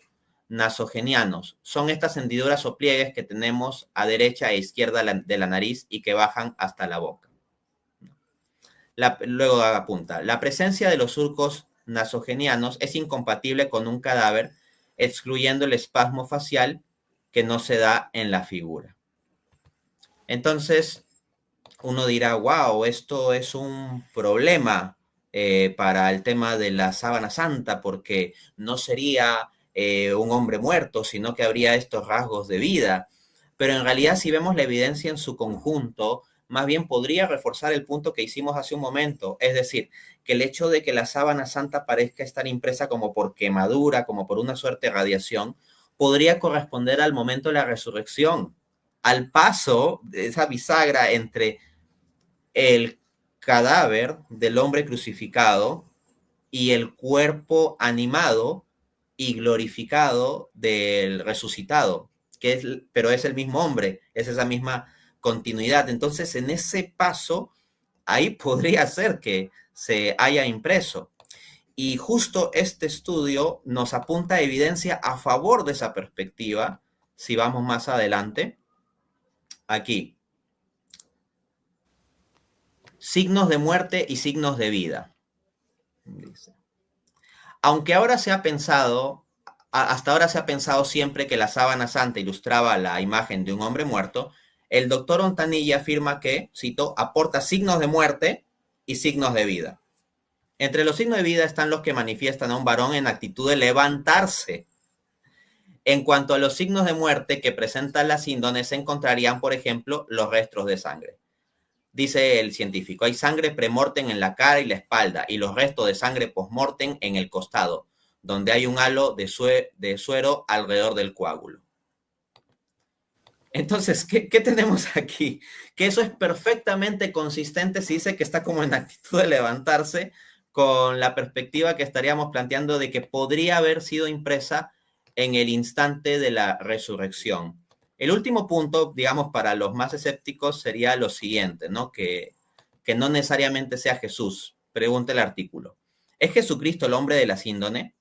nasogenianos. Son estas hendiduras o pliegues que tenemos a derecha e izquierda de la nariz y que bajan hasta la boca. Luego apunta, la presencia de los surcos nasogenianos es incompatible con un cadáver, excluyendo el espasmo facial que no se da en la figura. Entonces, uno dirá, wow, esto es un problema para el tema de la sábana santa, porque no sería un hombre muerto, sino que habría estos rasgos de vida. Pero en realidad, si vemos la evidencia en su conjunto, más bien podría reforzar el punto que hicimos hace un momento. Es decir, que el hecho de que la sábana santa parezca estar impresa como por quemadura, como por una suerte de radiación, podría corresponder al momento de la resurrección, al paso de esa bisagra entre el cadáver del hombre crucificado y el cuerpo animado y glorificado del resucitado, pero es el mismo hombre, es esa misma continuidad. Entonces, en ese paso, ahí podría ser que se haya impreso. Y justo este estudio nos apunta evidencia a favor de esa perspectiva, si vamos más adelante. Aquí. Signos de muerte y signos de vida. Dice. Aunque ahora se ha pensado, hasta ahora se ha pensado siempre que la sábana santa ilustraba la imagen de un hombre muerto, el doctor Ontanilla afirma que, cito, aporta signos de muerte y signos de vida. Entre los signos de vida están los que manifiestan a un varón en actitud de levantarse. En cuanto a los signos de muerte que presentan las síndones, se encontrarían, por ejemplo, los restos de sangre. Dice el científico, hay sangre premortem en la cara y la espalda y los restos de sangre postmortem en el costado, donde hay un halo de suero alrededor del coágulo. Entonces, ¿qué tenemos aquí? Que eso es perfectamente consistente si dice que está como en actitud de levantarse con la perspectiva que estaríamos planteando de que podría haber sido impresa en el instante de la resurrección. El último punto, digamos, para los más escépticos sería lo siguiente, ¿no? Que no necesariamente sea Jesús. Pregunta el artículo. ¿Es Jesucristo el hombre de la síndone?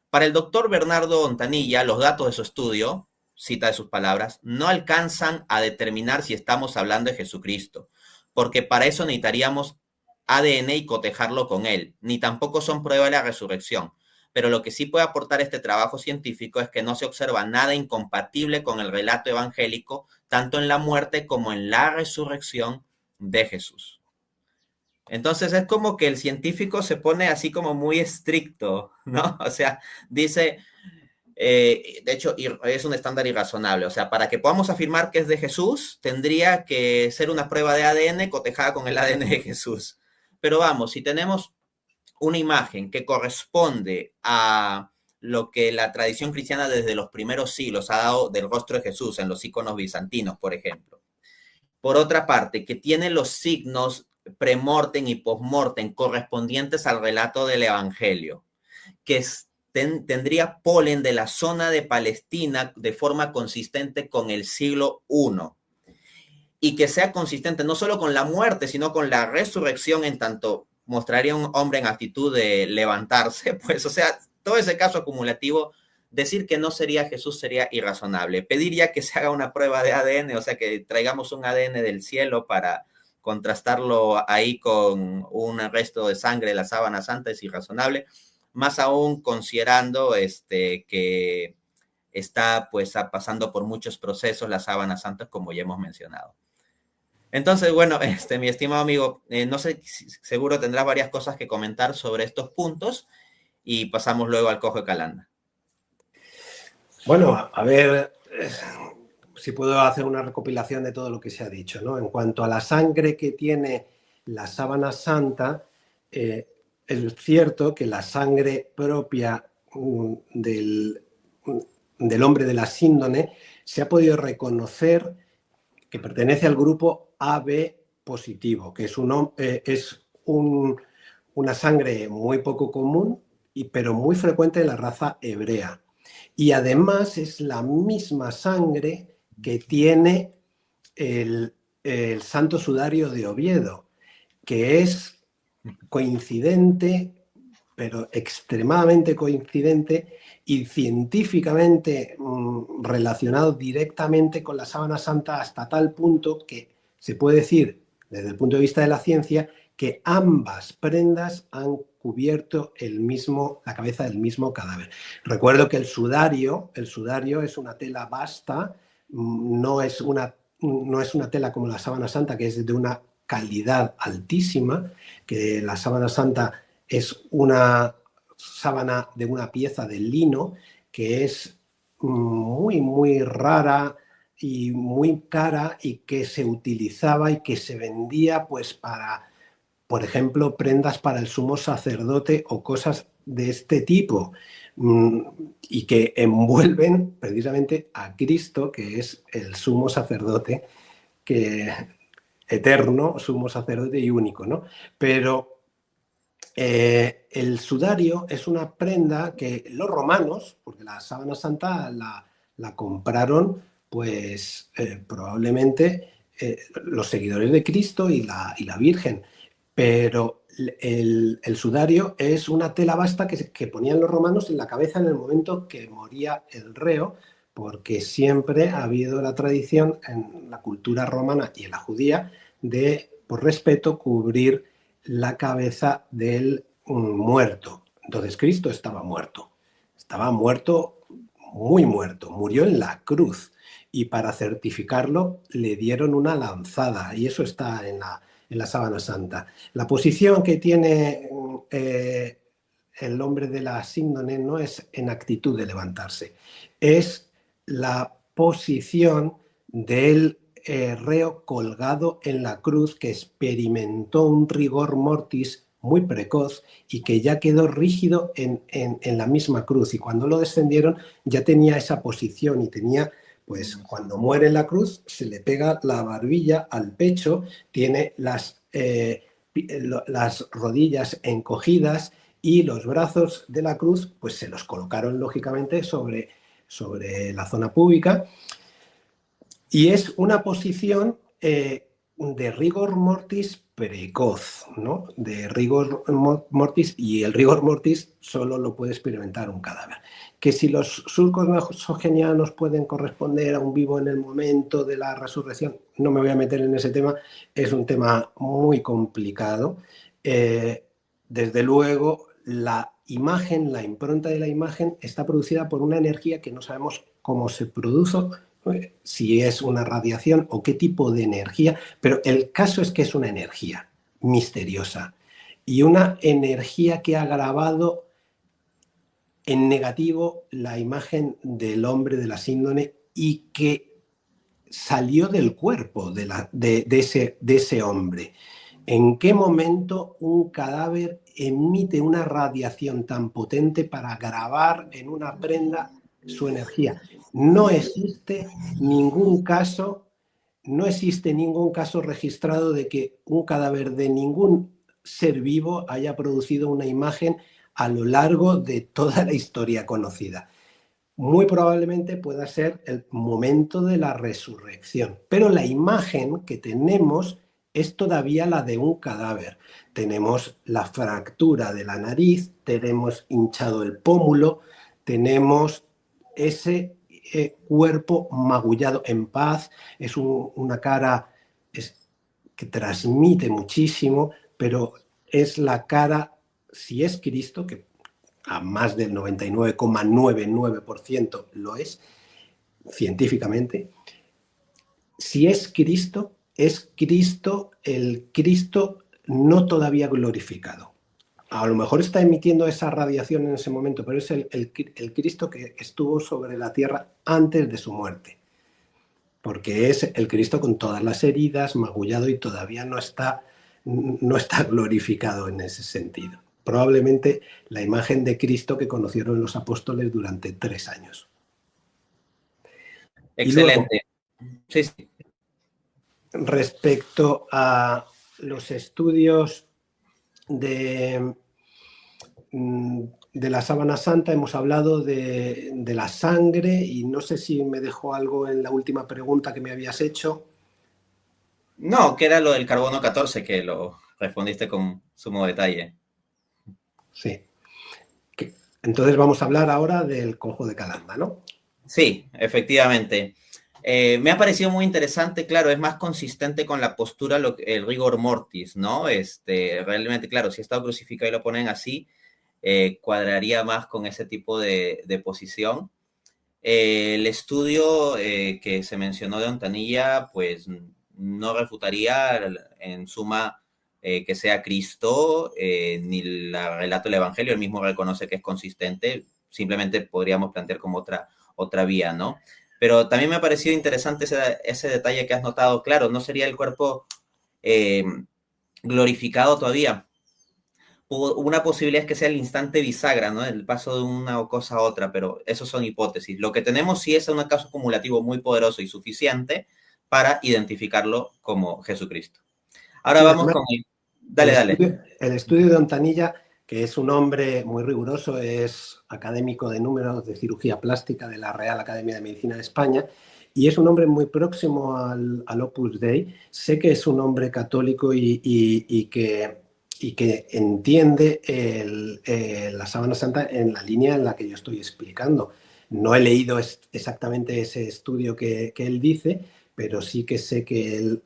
Para el doctor Bernardo Ontanilla, los datos de su estudio, cita de sus palabras, no alcanzan a determinar si estamos hablando de Jesucristo, porque para eso necesitaríamos ADN y cotejarlo con él, ni tampoco son prueba de la resurrección. Pero lo que sí puede aportar este trabajo científico es que no se observa nada incompatible con el relato evangélico, tanto en la muerte como en la resurrección de Jesús. Entonces es como que el científico se pone así como muy estricto, ¿no? O sea, dice, de hecho, es un estándar irrazonable. O sea, para que podamos afirmar que es de Jesús, tendría que ser una prueba de ADN cotejada con el ADN de Jesús. Pero vamos, si tenemos una imagen que corresponde a lo que la tradición cristiana desde los primeros siglos ha dado del rostro de Jesús en los iconos bizantinos, por ejemplo. Por otra parte, que tiene los signos premortem y postmortem correspondientes al relato del Evangelio, que tendría polen de la zona de Palestina de forma consistente con el siglo I, y que sea consistente no solo con la muerte, sino con la resurrección en tanto mostraría un hombre en actitud de levantarse, pues, o sea, todo ese caso acumulativo, decir que no sería Jesús sería irrazonable. Pedir ya que se haga una prueba de ADN, o sea, que traigamos un ADN del cielo para contrastarlo ahí con un resto de sangre de la sábana santa es irrazonable, más aún considerando que está pues pasando por muchos procesos la sábana santa, como ya hemos mencionado. Entonces, bueno, mi estimado amigo, no sé, seguro tendrás varias cosas que comentar sobre estos puntos y pasamos luego al cojo de Calanda. Bueno, a ver si puedo hacer una recopilación de todo lo que se ha dicho, ¿no? En cuanto a la sangre que tiene la sábana santa, es cierto que la sangre propia del hombre de la síndone se ha podido reconocer que pertenece al grupo AB positivo, que es una sangre muy poco común, pero muy frecuente en la raza hebrea. Y además es la misma sangre que tiene el Santo Sudario de Oviedo, que es coincidente, pero extremadamente coincidente y científicamente relacionado directamente con la sábana santa hasta tal punto que se puede decir, desde el punto de vista de la ciencia, que ambas prendas han cubierto la cabeza del mismo cadáver. Recuerdo que el sudario es una tela basta, no es una tela como la sábana santa, que es de una calidad altísima, que la sábana santa es una sábana de una pieza de lino que es muy, muy rara y muy cara y que se utilizaba y que se vendía pues para, por ejemplo, prendas para el sumo sacerdote o cosas de este tipo, y que envuelven precisamente a Cristo, que es el sumo sacerdote, que eterno, sumo sacerdote y único, ¿no? Pero el sudario es una prenda que los romanos, porque la sábana santa la compraron, pues probablemente los seguidores de Cristo y la Virgen, pero el sudario es una tela basta que ponían los romanos en la cabeza en el momento que moría el reo, porque siempre ha habido la tradición en la cultura romana y en la judía de, por respeto, cubrir la cabeza del muerto. Entonces Cristo estaba muerto, muy muerto, murió en la cruz y para certificarlo le dieron una lanzada y eso está en la sábana santa. La posición que tiene el hombre de la síndone no es en actitud de levantarse, es la posición del reo colgado en la cruz que experimentó un rigor mortis muy precoz y que ya quedó rígido en la misma cruz. Y cuando lo descendieron ya tenía esa posición y tenía, pues cuando muere en la cruz, se le pega la barbilla al pecho, tiene las rodillas encogidas y los brazos de la cruz, pues se los colocaron lógicamente sobre la zona púbica. Y es una posición de rigor mortis precoz, ¿no? De rigor mortis, y el rigor mortis solo lo puede experimentar un cadáver. Que si los surcos nasogenianos pueden corresponder a un vivo en el momento de la resurrección, no me voy a meter en ese tema, es un tema muy complicado. Desde luego, la imagen, la impronta de la imagen está producida por una energía que no sabemos cómo se produjo, si es una radiación o qué tipo de energía, pero el caso es que es una energía misteriosa y una energía que ha grabado en negativo la imagen del hombre de la síndone y que salió del cuerpo de ese hombre. ¿En qué momento un cadáver emite una radiación tan potente para grabar en una prenda su energía? No existe ningún caso registrado de que un cadáver de ningún ser vivo haya producido una imagen a lo largo de toda la historia conocida. Muy probablemente pueda ser el momento de la resurrección, pero la imagen que tenemos es todavía la de un cadáver. Tenemos la fractura de la nariz, tenemos hinchado el pómulo, tenemos ese cuerpo magullado en paz, es una cara que transmite muchísimo, pero es la cara, si es Cristo, que a más del 99,99% lo es científicamente, si es Cristo el Cristo no todavía glorificado. A lo mejor está emitiendo esa radiación en ese momento, pero es el Cristo que estuvo sobre la tierra antes de su muerte, porque es el Cristo con todas las heridas, magullado y todavía no está glorificado en ese sentido. Probablemente la imagen de Cristo que conocieron los apóstoles durante 3 años. Excelente. Sí, sí. Respecto a los estudios de la sábana santa, hemos hablado de la sangre y no sé si me dejó algo en la última pregunta que me habías hecho. No, que era lo del carbono 14, que lo respondiste con sumo detalle. Sí. Entonces vamos a hablar ahora del cojo de Calanda, ¿no? Sí, efectivamente. Me ha parecido muy interesante, claro, es más consistente con la postura, el rigor mortis, ¿no? Realmente, claro, si está crucificado y lo ponen así, cuadraría más con ese tipo de posición. El estudio que se mencionó de Ontanilla, pues no refutaría en suma que sea Cristo, ni el relato del Evangelio, él mismo reconoce que es consistente, simplemente podríamos plantear como otra vía, ¿no? Pero también me ha parecido interesante ese detalle que has notado, claro, no sería el cuerpo eh, glorificado todavía. Una posibilidad es que sea el instante bisagra, ¿no? El paso de una cosa a otra, pero eso son hipótesis. Lo que tenemos sí es un caso acumulativo muy poderoso y suficiente para identificarlo como Jesucristo. Ahora Sí, vamos además, con el... Dale, dale. el estudio de Ontanilla, que es un hombre muy riguroso, es académico de números de cirugía plástica de la Real Academia de Medicina de España y es un hombre muy próximo al Opus Dei. Sé que es un hombre católico y que entiende la Sábana Santa en la línea en la que yo estoy explicando. No he leído exactamente ese estudio que él dice, pero sí que sé que él...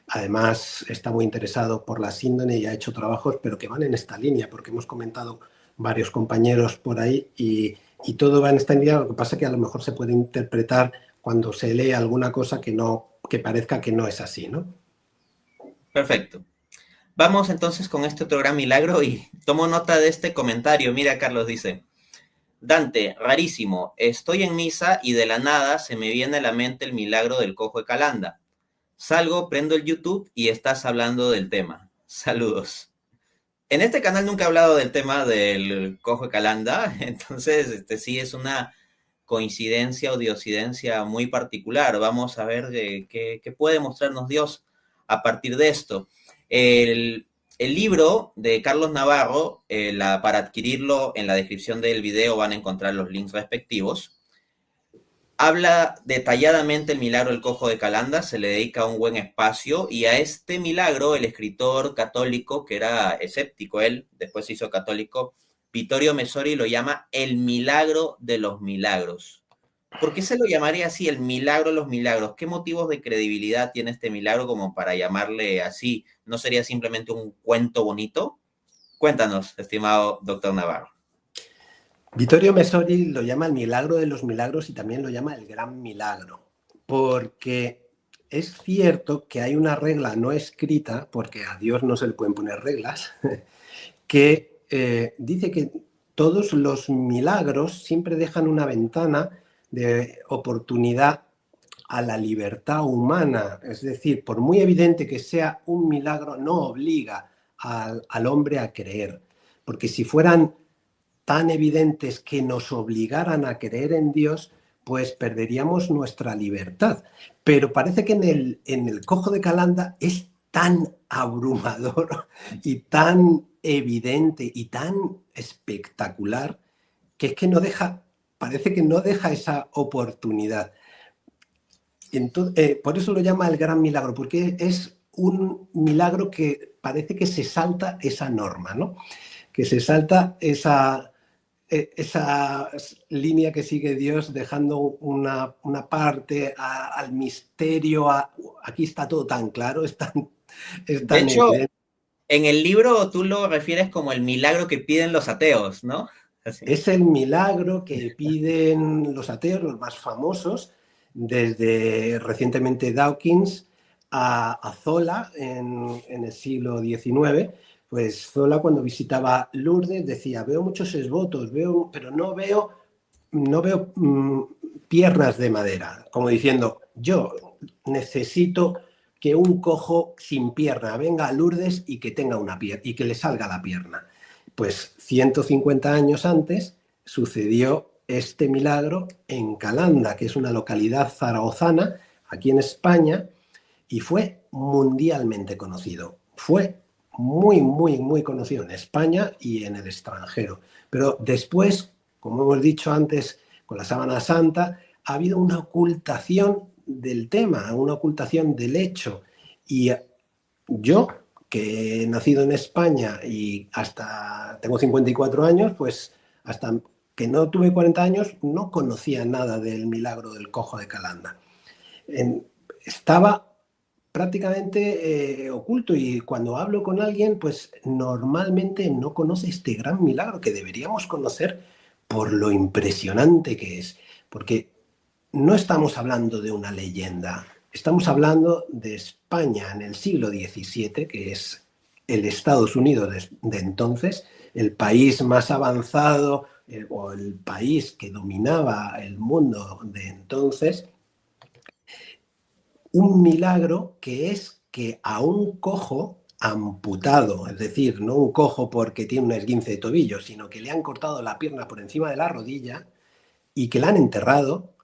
además, está muy interesado por la síndrome y ha hecho trabajos, pero que van en esta línea, porque hemos comentado varios compañeros por ahí y todo va en esta línea. Lo que pasa es que a lo mejor se puede interpretar cuando se lee alguna cosa que no, que parezca que no es así, ¿no? Perfecto. Vamos entonces con este otro gran milagro y tomo nota de este comentario. Mira, Carlos dice, Dante, rarísimo, estoy en misa y de la nada se me viene a la mente el milagro del cojo de Calanda. Salgo, prendo el YouTube y estás hablando del tema. Saludos. En este canal nunca he hablado del tema del cojo de Calanda, entonces sí es una coincidencia o diosidencia muy particular. Vamos a ver qué puede mostrarnos Dios a partir de esto. El libro de Carlos Navarro, para adquirirlo en la descripción del video van a encontrar los links respectivos. Habla detalladamente el milagro del cojo de Calanda, se le dedica un buen espacio y a este milagro el escritor católico, que era escéptico él, después se hizo católico, Vittorio Messori lo llama el milagro de los milagros. ¿Por qué se lo llamaría así, el milagro de los milagros? ¿Qué motivos de credibilidad tiene este milagro como para llamarle así? ¿No sería simplemente un cuento bonito? Cuéntanos, estimado doctor Navarro. Vittorio Messori lo llama el milagro de los milagros y también lo llama el gran milagro, porque es cierto que hay una regla no escrita, porque a Dios no se le pueden poner reglas, que dice que todos los milagros siempre dejan una ventana de oportunidad a la libertad humana. Es decir, por muy evidente que sea un milagro, no obliga al hombre a creer. Porque si fueran tan evidentes que nos obligaran a creer en Dios, pues perderíamos nuestra libertad. Pero parece que en el cojo de Calanda es tan abrumador y tan evidente y tan espectacular que es que no deja, parece que no deja esa oportunidad. Entonces, por eso lo llama el gran milagro, porque es un milagro que parece que se salta esa norma, ¿no? Que se salta esa línea que sigue Dios dejando una parte al misterio, aquí está todo tan claro, es De tan hecho, evidente. en el libro tú lo refieres como el milagro que piden los ateos, ¿no? Así. Es el milagro que piden los ateos, los más famosos, desde recientemente Dawkins a Zola en el siglo XIX. Pues Zola cuando visitaba Lourdes decía, veo muchos esbotos, pero no veo piernas de madera, como diciendo, yo necesito que un cojo sin pierna venga a Lourdes y que tenga una pierna y que le salga la pierna. Pues 150 años antes sucedió este milagro en Calanda, que es una localidad zaragozana aquí en España, y fue mundialmente conocido. Fue muy, muy, muy conocido en España y en el extranjero. Pero después, como hemos dicho antes, con la Sábana Santa, ha habido una ocultación del tema, una ocultación del hecho. Y yo, que he nacido en España y hasta tengo 54 años, pues hasta que no tuve 40 años, no conocía nada del milagro del cojo de Calanda. Estaba prácticamente oculto, y cuando hablo con alguien, pues normalmente no conoce este gran milagro que deberíamos conocer por lo impresionante que es, porque no estamos hablando de una leyenda, estamos hablando de España en el siglo XVII, que es el Estados Unidos de entonces, el país más avanzado o el país que dominaba el mundo de entonces. Un milagro que es que a un cojo amputado, es decir, no un cojo porque tiene un esguince de tobillo, sino que le han cortado la pierna por encima de la rodilla y que la han enterrado,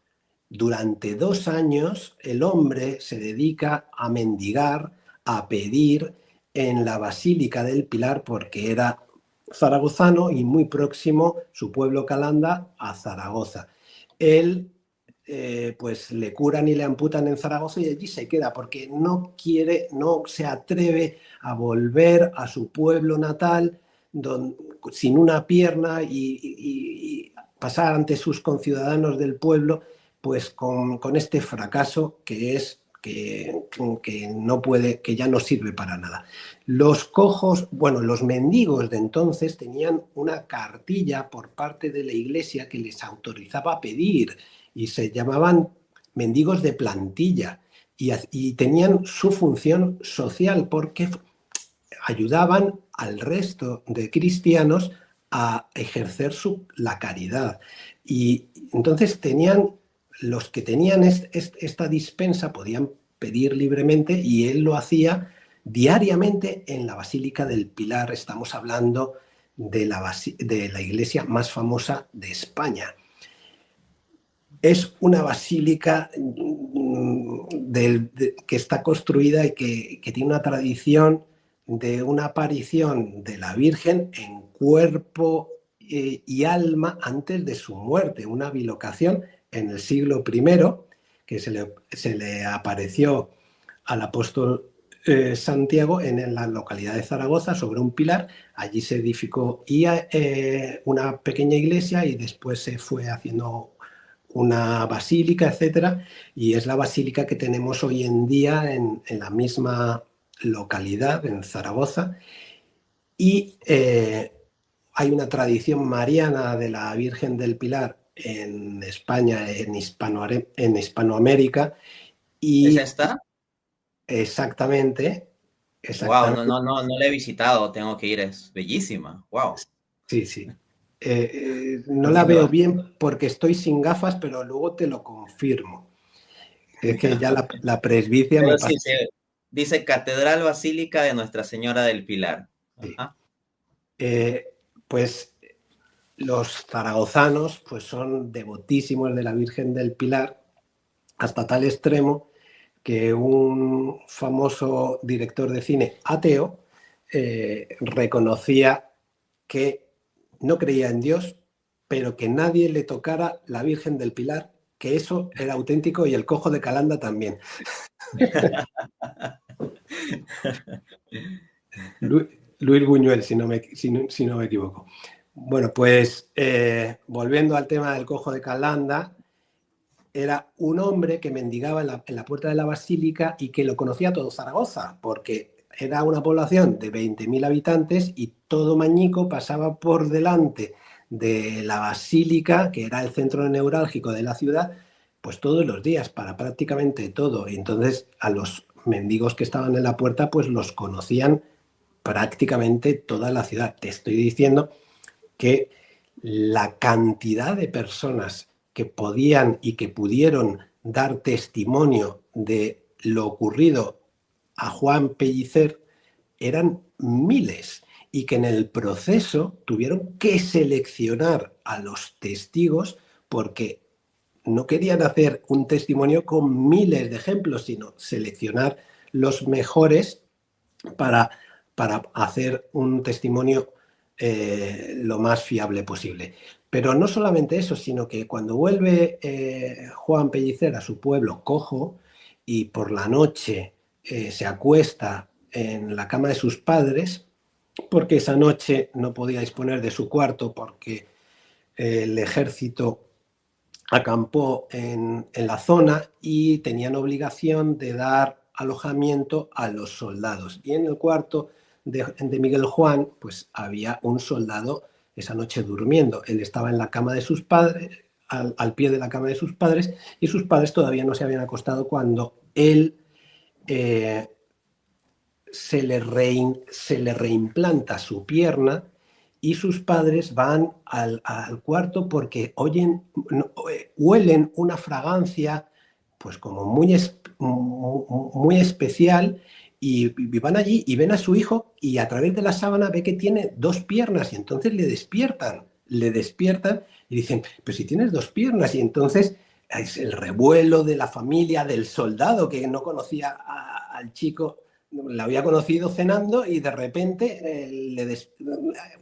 durante 2 años el hombre se dedica a mendigar, a pedir en la Basílica del Pilar, porque era zaragozano y muy próximo su pueblo Calanda a Zaragoza. Él pues le curan y le amputan en Zaragoza, y allí se queda porque no quiere, no se atreve a volver a su pueblo natal sin una pierna, y pasar ante sus conciudadanos del pueblo pues con este fracaso que es que no puede, que ya no sirve para nada. Los cojos, bueno, los mendigos de entonces tenían una cartilla por parte de la iglesia que les autorizaba a pedir, y se llamaban mendigos de plantilla, y tenían su función social porque ayudaban al resto de cristianos a ejercer la caridad. Y entonces los que tenían esta dispensa podían pedir libremente, y él lo hacía diariamente en la Basílica del Pilar. Estamos hablando de la iglesia más famosa de España. Es una basílica que está construida y que tiene una tradición de una aparición de la Virgen en cuerpo y alma antes de su muerte, una bilocación en el siglo I, que se le apareció al apóstol Santiago en la localidad de Zaragoza sobre un pilar. Allí se edificó una pequeña iglesia, y después se fue haciendo una basílica, etcétera, y es la basílica que tenemos hoy en día en la misma localidad, en Zaragoza. Y hay una tradición mariana de la Virgen del Pilar en España, en Hispanoamérica. ¿Es Y esta? exactamente, Wow, no, exactamente, no, no, no la he visitado, tengo que ir, es bellísima. Wow. sí, sí. No la veo Entiendo. bien porque estoy sin gafas, pero luego te lo confirmo. Es que ya la presbicia me Pero pasa. sí, dice Catedral Basílica de Nuestra Señora del Pilar. Sí. Ajá. Pues los zaragozanos pues son devotísimos de la Virgen del Pilar, hasta tal extremo que un famoso director de cine ateo reconocía que no creía en Dios, pero que nadie le tocara la Virgen del Pilar, que eso era auténtico, y el cojo de Calanda también. Luis Buñuel, si no me equivoco. Bueno, pues volviendo al tema del cojo de Calanda, era un hombre que mendigaba en la puerta de la basílica y que lo conocía todo Zaragoza, porque era una población de 20.000 habitantes y todo Mañico pasaba por delante de la basílica, que era el centro neurálgico de la ciudad, pues todos los días, para prácticamente todo. Y entonces a los mendigos que estaban en la puerta, pues los conocían prácticamente toda la ciudad. Te estoy diciendo que la cantidad de personas que podían y que pudieron dar testimonio de lo ocurrido a Juan Pellicer eran miles, y que en el proceso tuvieron que seleccionar a los testigos porque no querían hacer un testimonio con miles de ejemplos, sino seleccionar los mejores para, para hacer un testimonio lo más fiable posible. Pero no solamente eso, sino que cuando vuelve Juan Pellicer a su pueblo cojo, y por la noche se acuesta en la cama de sus padres, porque esa noche no podía disponer de su cuarto porque el ejército acampó en la zona y tenían obligación de dar alojamiento a los soldados. Y en el cuarto de Miguel Juan, pues había un soldado esa noche durmiendo. Él estaba en la cama de sus padres, al pie de la cama de sus padres, y sus padres todavía no se habían acostado cuando él se le reimplanta su pierna y sus padres van al cuarto porque huelen una fragancia pues como muy especial y van allí y ven a su hijo y a través de la sábana ve que tiene dos piernas y entonces le despiertan y dicen, pero si tienes dos piernas, y entonces es el revuelo de la familia, del soldado que no conocía al chico, la había conocido cenando y de repente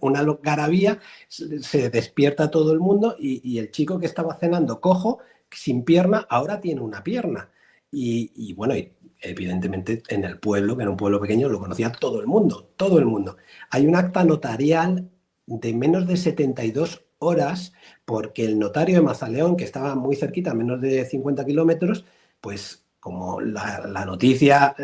una algarabía, se despierta todo el mundo y el chico que estaba cenando cojo, sin pierna, ahora tiene una pierna. Y bueno, y evidentemente en el pueblo, que era un pueblo pequeño, lo conocía todo el mundo, todo el mundo. Hay un acta notarial de menos de 72 horas porque el notario de Mazaleón, que estaba muy cerquita, a menos de 50 kilómetros, pues como la noticia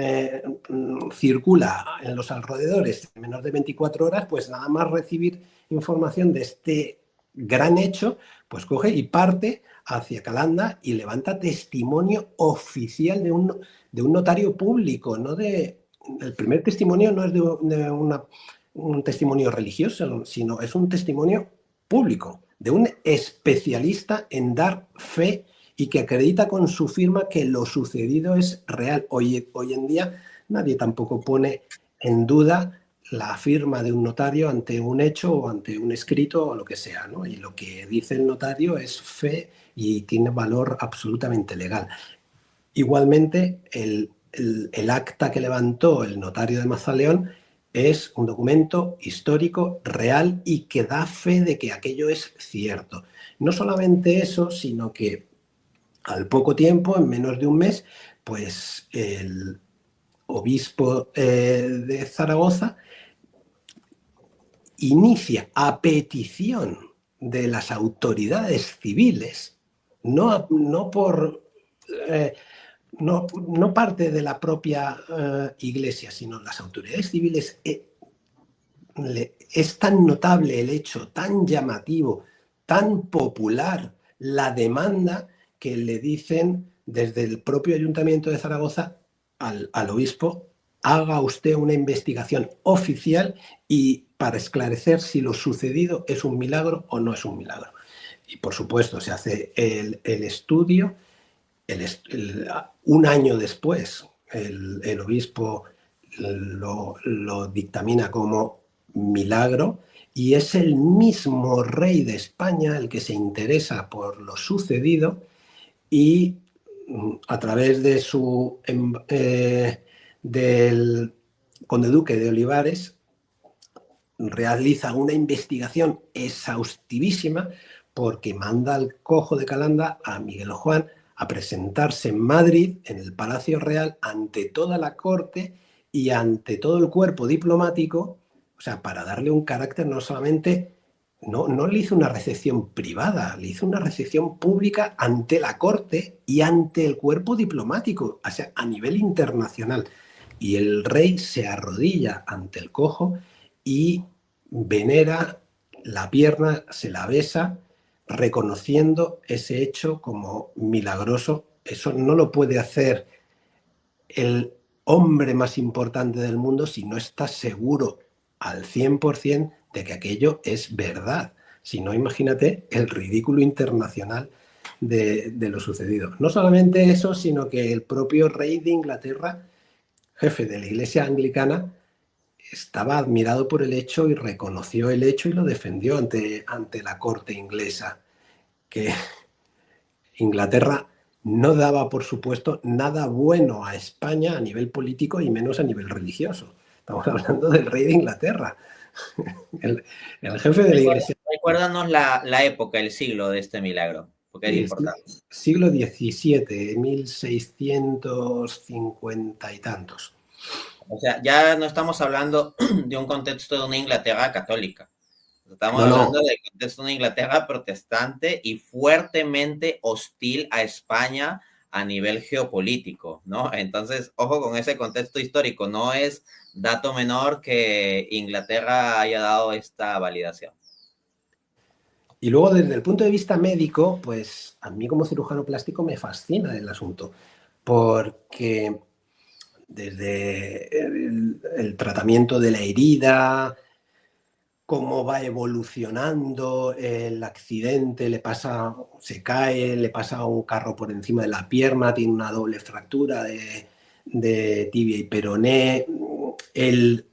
circula en los alrededores en menos de 24 horas, pues nada más recibir información de este gran hecho, pues coge y parte hacia Calanda y levanta testimonio oficial de un notario público, no de... El primer testimonio no es de un testimonio religioso, sino es un testimonio público, de un especialista en dar fe y que acredita con su firma que lo sucedido es real. Hoy en día nadie tampoco pone en duda la firma de un notario ante un hecho o ante un escrito o lo que sea, ¿no? Y lo que dice el notario es fe y tiene valor absolutamente legal. Igualmente, el acta que levantó el notario de Mazaleón es un documento histórico real y que da fe de que aquello es cierto. No solamente eso, sino que al poco tiempo, en menos de un mes, pues el obispo de Zaragoza inicia a petición de las autoridades civiles, no por... no parte de la propia iglesia, sino las autoridades civiles. Es tan notable el hecho, tan llamativo, tan popular la demanda que le dicen desde el propio Ayuntamiento de Zaragoza al obispo: haga usted una investigación oficial y para esclarecer si lo sucedido es un milagro o no es un milagro. Y por supuesto se hace el estudio. Un año después el obispo lo dictamina como milagro y es el mismo rey de España el que se interesa por lo sucedido y a través de del conde duque de Olivares realiza una investigación exhaustivísima porque manda al cojo de Calanda, a Miguel Juan, a presentarse en Madrid, en el Palacio Real, ante toda la corte y ante todo el cuerpo diplomático, o sea, para darle un carácter no solamente... No le hizo una recepción privada, le hizo una recepción pública ante la corte y ante el cuerpo diplomático, o sea, a nivel internacional. Y el rey se arrodilla ante el cojo y venera la pierna, se la besa, reconociendo ese hecho como milagroso. Eso no lo puede hacer el hombre más importante del mundo si no está seguro al 100% de que aquello es verdad. Si no, imagínate el ridículo internacional de lo sucedido. No solamente eso, sino que el propio rey de Inglaterra, jefe de la Iglesia anglicana, estaba admirado por el hecho y reconoció el hecho y lo defendió ante la corte inglesa, que Inglaterra no daba, por supuesto, nada bueno a España a nivel político y menos a nivel religioso. Estamos hablando del rey de Inglaterra, el jefe de la Iglesia. Recuérdanos la época, el siglo de este milagro, porque es importante. Siglo XVII, 1650 y tantos. O sea, ya no estamos hablando de un contexto de una Inglaterra católica. Estamos No, hablando no. del contexto de una Inglaterra protestante y fuertemente hostil a España a nivel geopolítico, ¿no? Entonces, ojo con ese contexto histórico. No es dato menor que Inglaterra haya dado esta validación. Y luego, desde el punto de vista médico, pues a mí como cirujano plástico me fascina el asunto, porque desde el tratamiento de la herida, cómo va evolucionando el accidente, se cae, le pasa un carro por encima de la pierna, tiene una doble fractura de tibia y peroné, él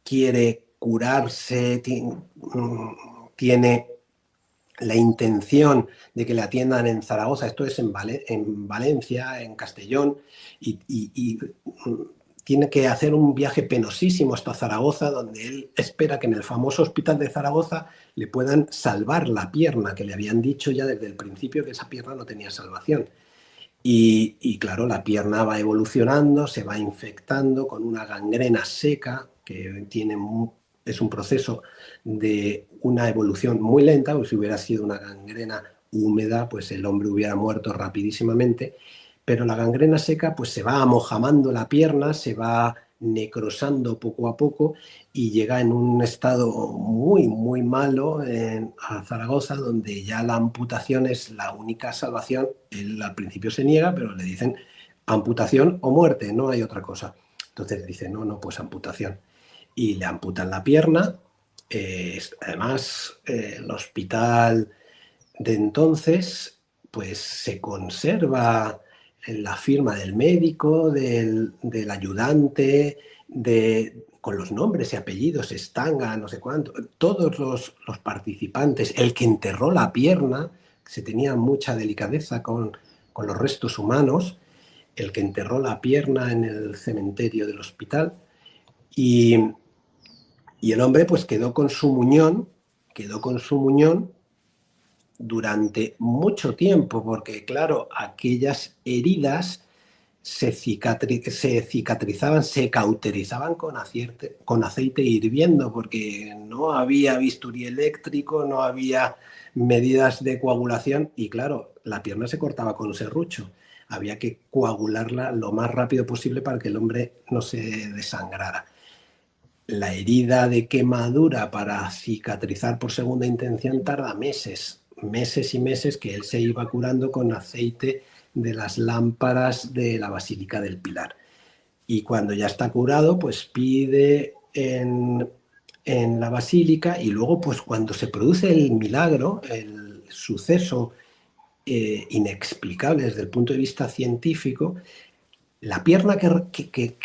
quiere curarse, tiene la intención de que le atiendan en Zaragoza, esto es en Valencia, en Castellón, y tiene que hacer un viaje penosísimo hasta Zaragoza, donde él espera que en el famoso hospital de Zaragoza le puedan salvar la pierna, que le habían dicho ya desde el principio que esa pierna no tenía salvación. Y claro, la pierna va evolucionando, se va infectando con una gangrena seca que es un proceso de una evolución muy lenta, porque si hubiera sido una gangrena húmeda, pues el hombre hubiera muerto rapidísimamente, pero la gangrena seca pues se va amojamando la pierna, se va necrosando poco a poco y llega en un estado muy, muy malo a Zaragoza, donde ya la amputación es la única salvación. Él al principio se niega, pero le dicen amputación o muerte, no hay otra cosa. Entonces dice, no, no, pues amputación. Y le amputan la pierna. Además, el hospital de entonces, pues se conserva la firma del médico, del ayudante, con los nombres y apellidos, Estanga, no sé cuánto, todos los participantes, el que enterró la pierna, se tenía mucha delicadeza con los restos humanos, el que enterró la pierna en el cementerio del hospital, y, y el hombre pues quedó con su muñón durante mucho tiempo, porque claro, aquellas heridas se cicatrizaban, se cauterizaban con aceite hirviendo, porque no había bisturí eléctrico, no había medidas de coagulación y claro, la pierna se cortaba con serrucho. Había que coagularla lo más rápido posible para que el hombre no se desangrara. La herida de quemadura para cicatrizar por segunda intención tarda meses, meses y meses, que él se iba curando con aceite de las lámparas de la Basílica del Pilar. Y cuando ya está curado, pues pide en la Basílica y luego, pues cuando se produce el milagro, el suceso inexplicable desde el punto de vista científico, la pierna que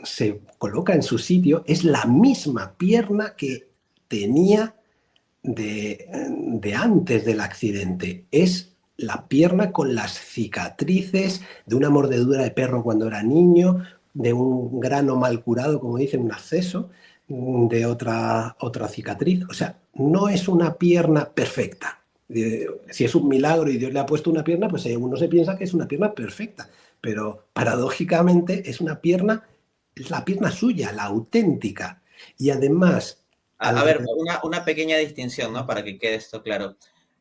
se coloca en su sitio es la misma pierna que tenía de antes del accidente. Es la pierna con las cicatrices de una mordedura de perro cuando era niño, de un grano mal curado, como dicen, un acceso, de otra cicatriz. O sea, no es una pierna perfecta. Si es un milagro y Dios le ha puesto una pierna, pues uno se piensa que es una pierna perfecta, pero paradójicamente es la pierna suya, la auténtica. Y además, A ver, una pequeña distinción, ¿no? Para que quede esto claro.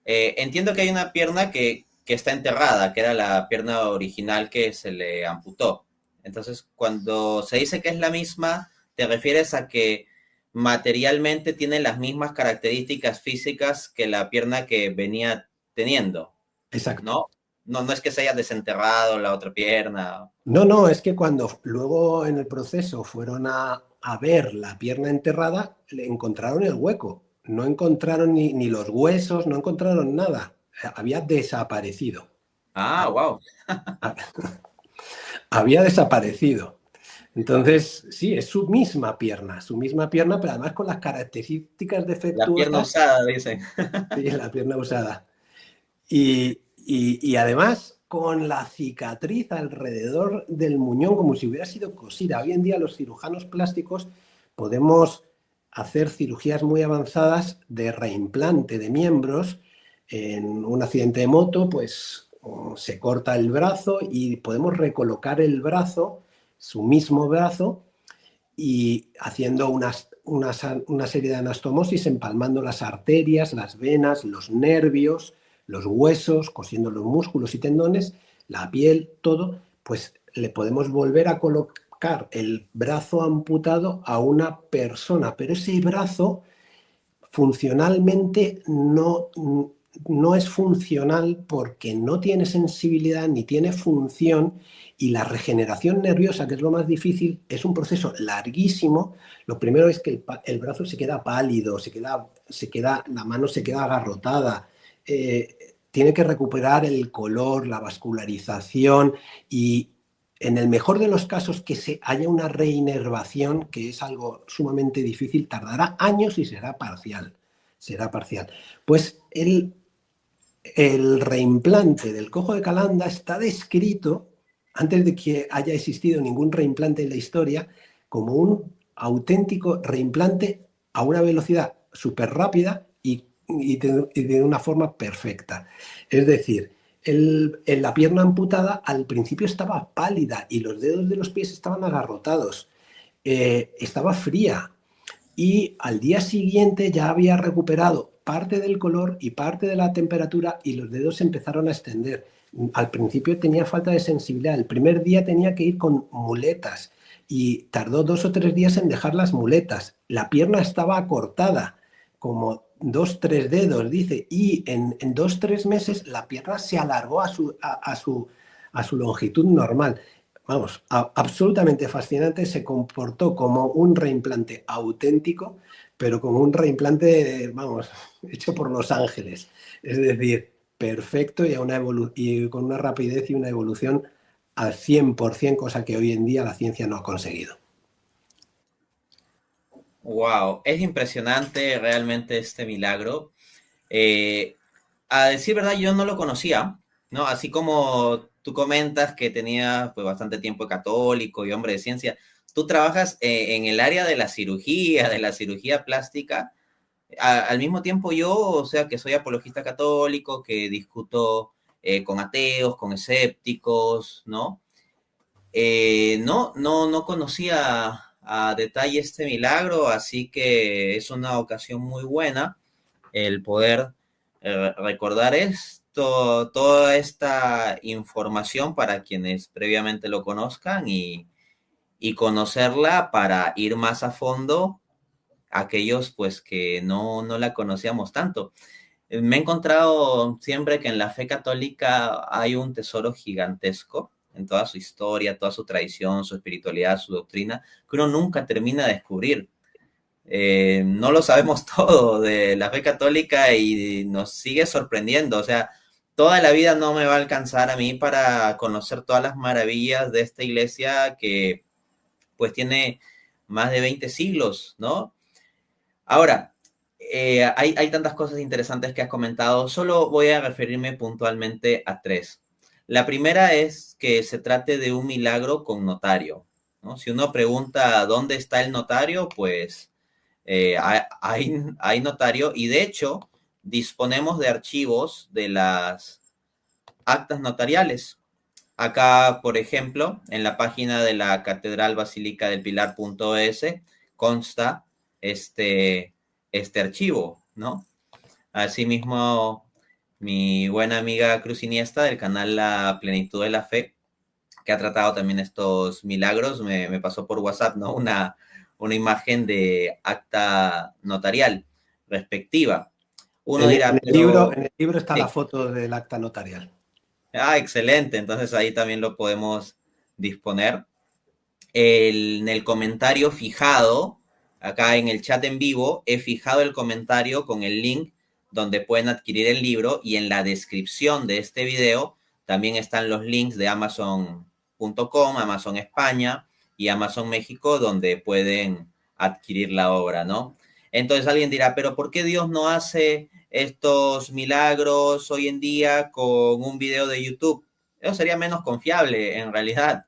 Entiendo que hay una pierna que está enterrada, que era la pierna original que se le amputó. Entonces, cuando se dice que es la misma, te refieres a que materialmente tiene las mismas características físicas que la pierna que venía teniendo, exacto. ¿no? No, no es que se haya desenterrado la otra pierna. No, no, es que cuando luego en el proceso fueron a ver la pierna enterrada, le encontraron el hueco. No encontraron ni los huesos, no encontraron nada. Había desaparecido. Ah, wow. Había desaparecido. Entonces, sí, es su misma pierna, pero además con las características La pierna defectuosas, usada, dicen. sí, la pierna usada. Y además con la cicatriz alrededor del muñón como si hubiera sido cosida. Hoy en día los cirujanos plásticos podemos hacer cirugías muy avanzadas de reimplante de miembros. En un accidente de moto, pues se corta el brazo y podemos recolocar el brazo, su mismo brazo, y haciendo una serie de anastomosis empalmando las arterias, las venas, los nervios, los huesos, cosiendo los músculos y tendones, la piel, todo, pues le podemos volver a colocar el brazo amputado a una persona, pero ese brazo funcionalmente no es funcional porque no tiene sensibilidad ni tiene función, y la regeneración nerviosa, que es lo más difícil, es un proceso larguísimo. Lo primero es que el brazo se queda pálido, la mano se queda agarrotada, tiene que recuperar el color, la vascularización, y en el mejor de los casos que se haya una reinervación, que es algo sumamente difícil, tardará años y será parcial. Será parcial. Pues el reimplante del cojo de Calanda está descrito, antes de que haya existido ningún reimplante en la historia, como un auténtico reimplante a una velocidad súper rápida y de una forma perfecta. Es decir, la pierna amputada al principio estaba pálida y los dedos de los pies estaban agarrotados, estaba fría, y al día siguiente ya había recuperado parte del color y parte de la temperatura y los dedos se empezaron a extender. Al principio tenía falta de sensibilidad. El primer día tenía que ir con muletas y tardó 2 o 3 días en dejar las muletas. La pierna estaba acortada, como 2, 3 dedos, dice, y en 2, 3 meses la pierna se alargó a su longitud normal. Vamos, absolutamente fascinante. Se comportó como un reimplante auténtico, pero como un reimplante, vamos, hecho por los ángeles. Es decir, perfecto y, y con una rapidez y una evolución al 100%, cosa que hoy en día la ciencia no ha conseguido. Wow, es impresionante realmente este milagro. Eh, a decir verdad, yo no lo conocía, ¿no? Así como tú comentas que tenías pues, bastante tiempo católico y hombre de ciencia, tú trabajas en el área de la cirugía plástica. Al mismo tiempo yo, o sea, que soy apologista católico, que discuto con ateos, con escépticos, ¿no? No conocía a detalle este milagro, así que es una ocasión muy buena el poder recordar esto, toda esta información para quienes previamente lo conozcan y conocerla para ir más a fondo aquellos pues que no la conocíamos tanto. Me he encontrado siempre que en la fe católica hay un tesoro gigantesco en toda su historia, toda su tradición, su espiritualidad, su doctrina, que uno nunca termina de descubrir. No lo sabemos todo de la fe católica y nos sigue sorprendiendo. O sea, toda la vida no me va a alcanzar a mí para conocer todas las maravillas de esta iglesia que pues tiene más de 20 siglos, ¿no? Ahora, hay tantas cosas interesantes que has comentado, solo voy a referirme puntualmente a tres. La primera es que se trate de un milagro con notario, ¿no? Si uno pregunta dónde está el notario, pues hay notario y de hecho disponemos de archivos de las actas notariales. Acá, por ejemplo, en la página de la Catedral Basílica del Pilar.es consta este archivo, ¿no? Asimismo, mi buena amiga Cruz Iniesta del canal La Plenitud de la Fe, que ha tratado también estos milagros, me pasó por WhatsApp, ¿no? Una imagen de acta notarial respectiva. Uno dirá, pero... En el libro está la Sí. foto del acta notarial. Ah, excelente. Entonces ahí también lo podemos disponer. En el comentario fijado, acá en el chat en vivo, he fijado el comentario con el link donde pueden adquirir el libro y en la descripción de este video también están los links de Amazon.com, Amazon España y Amazon México donde pueden adquirir la obra, ¿no? Entonces alguien dirá, pero ¿por qué Dios no hace estos milagros hoy en día con un video de YouTube? Eso sería menos confiable en realidad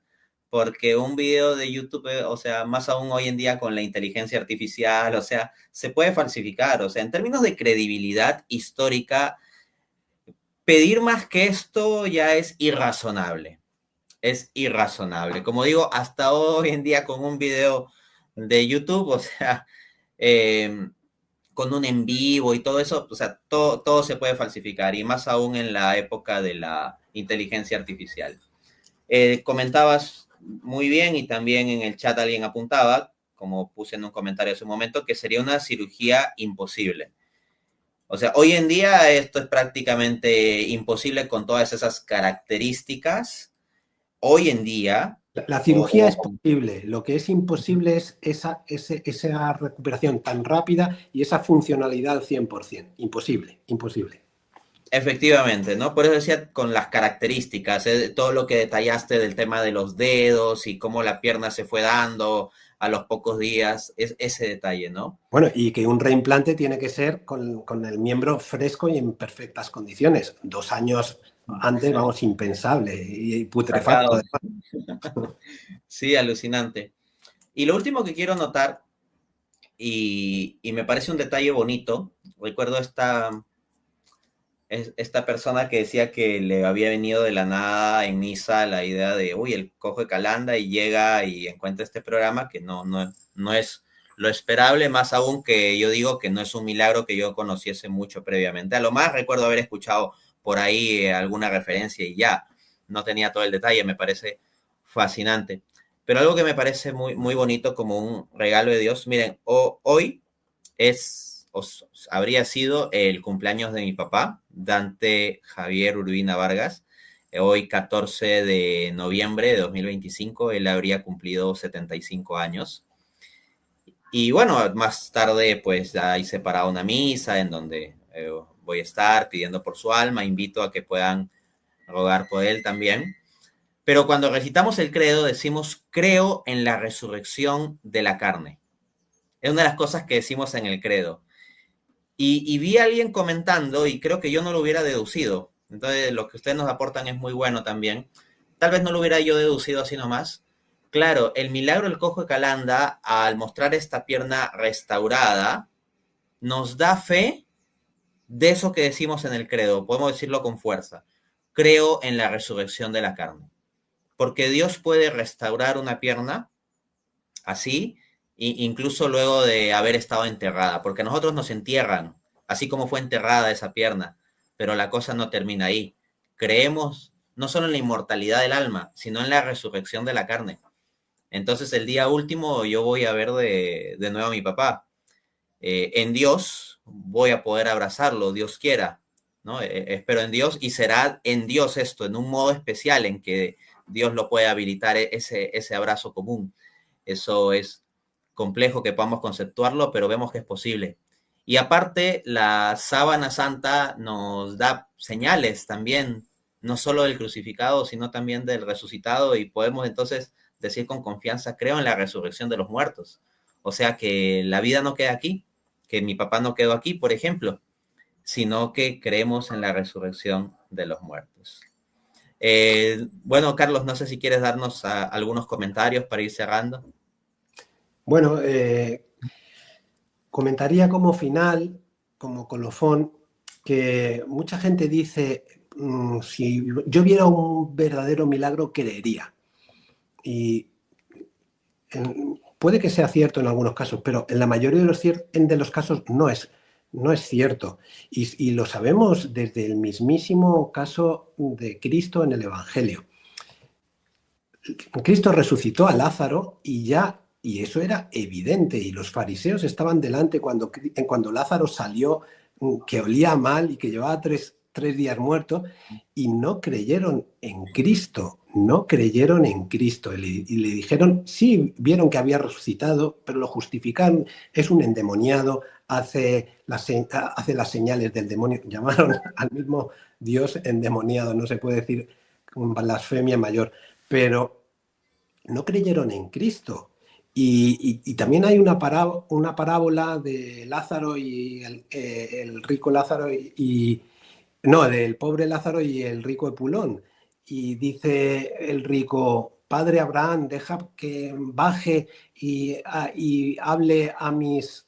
porque un video de YouTube, o sea, más aún hoy en día con la inteligencia artificial, o sea, se puede falsificar, o sea, en términos de credibilidad histórica, pedir más que esto ya es irrazonable. Como digo, hasta hoy en día con un video de YouTube, o sea, con un en vivo y todo eso, o sea, todo se puede falsificar, y más aún en la época de la inteligencia artificial. Comentabas muy bien, y también en el chat alguien apuntaba, como puse en un comentario hace un momento, que sería una cirugía imposible. O sea, hoy en día esto es prácticamente imposible con todas esas características. Hoy en día, La cirugía es posible, lo que es imposible es esa recuperación tan rápida y esa funcionalidad al 100%. Imposible, imposible. efectivamente, ¿no? Por eso decía con las características, todo lo que detallaste del tema de los dedos y cómo la pierna se fue dando a los pocos días, es ese detalle, ¿no? Bueno, y que un reimplante tiene que ser con el miembro fresco y en perfectas condiciones. 2 años antes, vamos, impensable y putrefacto. Sacado. Sí, alucinante. Y lo último que quiero notar, y me parece un detalle bonito, recuerdo esta persona que decía que le había venido de la nada en misa la idea de, uy, el cojo de Calanda, y llega y encuentra este programa que no es lo esperable, más aún que yo digo que no es un milagro que yo conociese mucho previamente. A lo más recuerdo haber escuchado por ahí alguna referencia y ya, no tenía todo el detalle, me parece fascinante. Pero algo que me parece muy, muy bonito como un regalo de Dios, miren, hoy habría sido el cumpleaños de mi papá, Dante Javier Urbina Vargas. Hoy, 14 de noviembre de 2025, él habría cumplido 75 años. Y bueno, más tarde, pues ya hice para una misa en donde voy a estar pidiendo por su alma. Invito a que puedan rogar por él también. Pero cuando recitamos el credo, decimos, creo en la resurrección de la carne. Es una de las cosas que decimos en el credo. Y vi a alguien comentando, y creo que yo no lo hubiera deducido. Entonces, lo que ustedes nos aportan es muy bueno también. Tal vez no lo hubiera yo deducido así nomás. Claro, el milagro del cojo de Calanda, al mostrar esta pierna restaurada, nos da fe de eso que decimos en el credo. Podemos decirlo con fuerza. Creo en la resurrección de la carne. Porque Dios puede restaurar una pierna así, incluso luego de haber estado enterrada, porque nosotros nos entierran, así como fue enterrada esa pierna, pero la cosa no termina ahí. Creemos no solo en la inmortalidad del alma, sino en la resurrección de la carne. Entonces el día último yo voy a ver de nuevo a mi papá. En Dios voy a poder abrazarlo, Dios quiera, ¿no? Espero en Dios, y será en Dios esto, en un modo especial en que Dios lo puede habilitar, ese abrazo común. Eso es complejo que podamos conceptuarlo, pero vemos que es posible. Y aparte, la sábana santa nos da señales también, no solo del crucificado, sino también del resucitado, y podemos entonces decir con confianza, creo en la resurrección de los muertos. O sea que la vida no queda aquí, que mi papá no quedó aquí, por ejemplo, sino que creemos en la resurrección de los muertos. Bueno, Carlos, no sé si quieres darnos algunos comentarios para ir cerrando. Bueno, comentaría como final, como colofón, que mucha gente dice, si yo viera un verdadero milagro, creería. Y puede que sea cierto en algunos casos, pero en la mayoría de los casos no es cierto. Y lo sabemos desde el mismísimo caso de Cristo en el Evangelio. Cristo resucitó a Lázaro y eso era evidente, y los fariseos estaban delante cuando Lázaro salió, que olía mal y que llevaba tres días muerto, y no creyeron en Cristo, no creyeron en Cristo. Y le dijeron, sí, vieron que había resucitado, pero lo justificaron, es un endemoniado, hace las señales del demonio. Llamaron al mismo Dios endemoniado, no se puede decir con blasfemia mayor, pero no creyeron en Cristo. Y también hay una parábola de Lázaro y el rico Lázaro no, del pobre Lázaro y el rico Epulón. Y dice el rico, Padre Abraham, deja que baje y hable a mis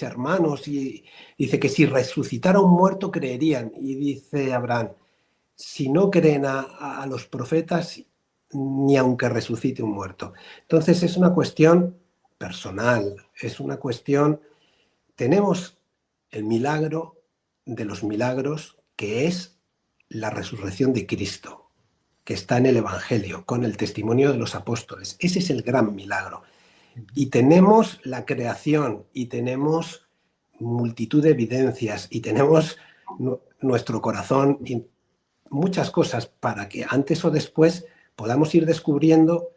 hermanos. Y dice que si resucitara un muerto creerían. Y dice Abraham, si no creen a los profetas, ni aunque resucite un muerto. Entonces es una cuestión personal, es una cuestión... Tenemos el milagro de los milagros, que es la resurrección de Cristo, que está en el Evangelio, con el testimonio de los apóstoles. Ese es el gran milagro. Y tenemos la creación, y tenemos multitud de evidencias, y tenemos nuestro corazón, y muchas cosas para que antes o después podamos ir descubriendo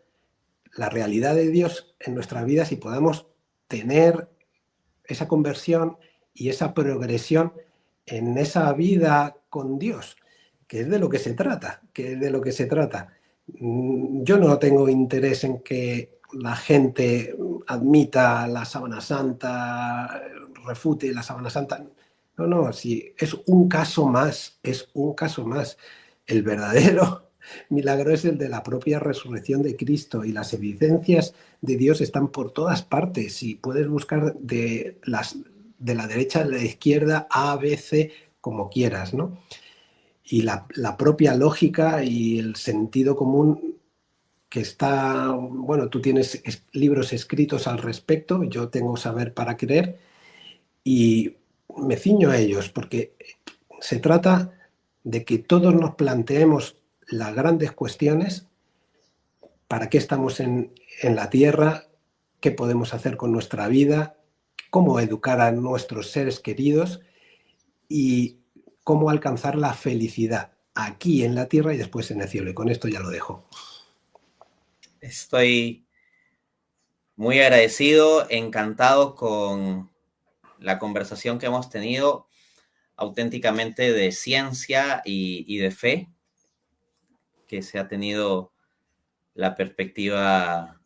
la realidad de Dios en nuestras vidas y podamos tener esa conversión y esa progresión en esa vida con Dios, que es de lo que se trata, que es de lo que se trata. Yo no tengo interés en que la gente admita la sábana santa, refute la sábana santa. No, no, sí, es un caso más, es un caso más. El verdadero milagro es el de la propia resurrección de Cristo, y las evidencias de Dios están por todas partes, y puedes buscar de la derecha a la izquierda, A, B, C, como quieras, ¿no? Y la propia lógica y el sentido común que está, bueno, tú tienes libros escritos al respecto, yo tengo Saber para Creer, y me ciño a ellos porque se trata de que todos nos planteemos las grandes cuestiones: ¿para qué estamos en la tierra? ¿Qué podemos hacer con nuestra vida? ¿Cómo educar a nuestros seres queridos? Y cómo alcanzar la felicidad aquí en la tierra y después en el cielo. Y con esto ya lo dejo. Estoy muy agradecido, encantado con la conversación que hemos tenido, auténticamente de ciencia y de fe, que se ha tenido la perspectiva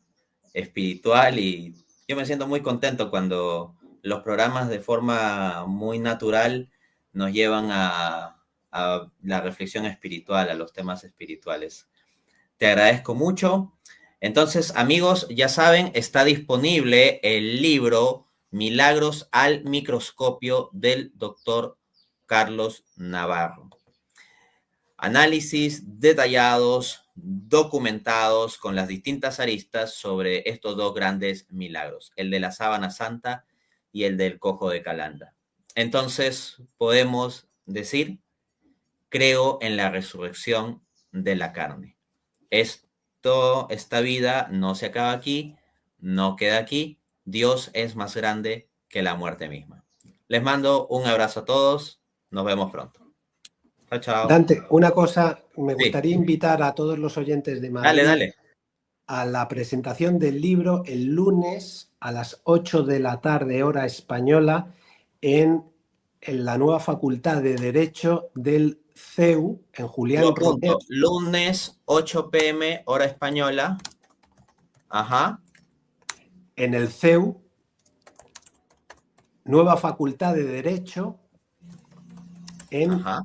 espiritual, y yo me siento muy contento cuando los programas de forma muy natural nos llevan a la reflexión espiritual, a los temas espirituales. Te agradezco mucho. Entonces, amigos, ya saben, está disponible el libro Milagros al microscopio del doctor Carlos Navarro. Análisis detallados, documentados con las distintas aristas sobre estos dos grandes milagros, el de la sábana santa y el del cojo de Calanda. Entonces, podemos decir, creo en la resurrección de la carne. Esta vida no se acaba aquí, no queda aquí. Dios es más grande que la muerte misma. Les mando un abrazo a todos. Nos vemos pronto. Chao, chao. Dante, una cosa, me Sí. gustaría invitar a todos los oyentes de Madrid Dale. a la presentación del libro el lunes a las 8 de la tarde, hora española, en la nueva Facultad de Derecho del CEU, en Lo Julián Romero. apunto. Lunes, 8 p.m., hora española. Ajá. En el CEU, nueva Facultad de Derecho, en Ajá.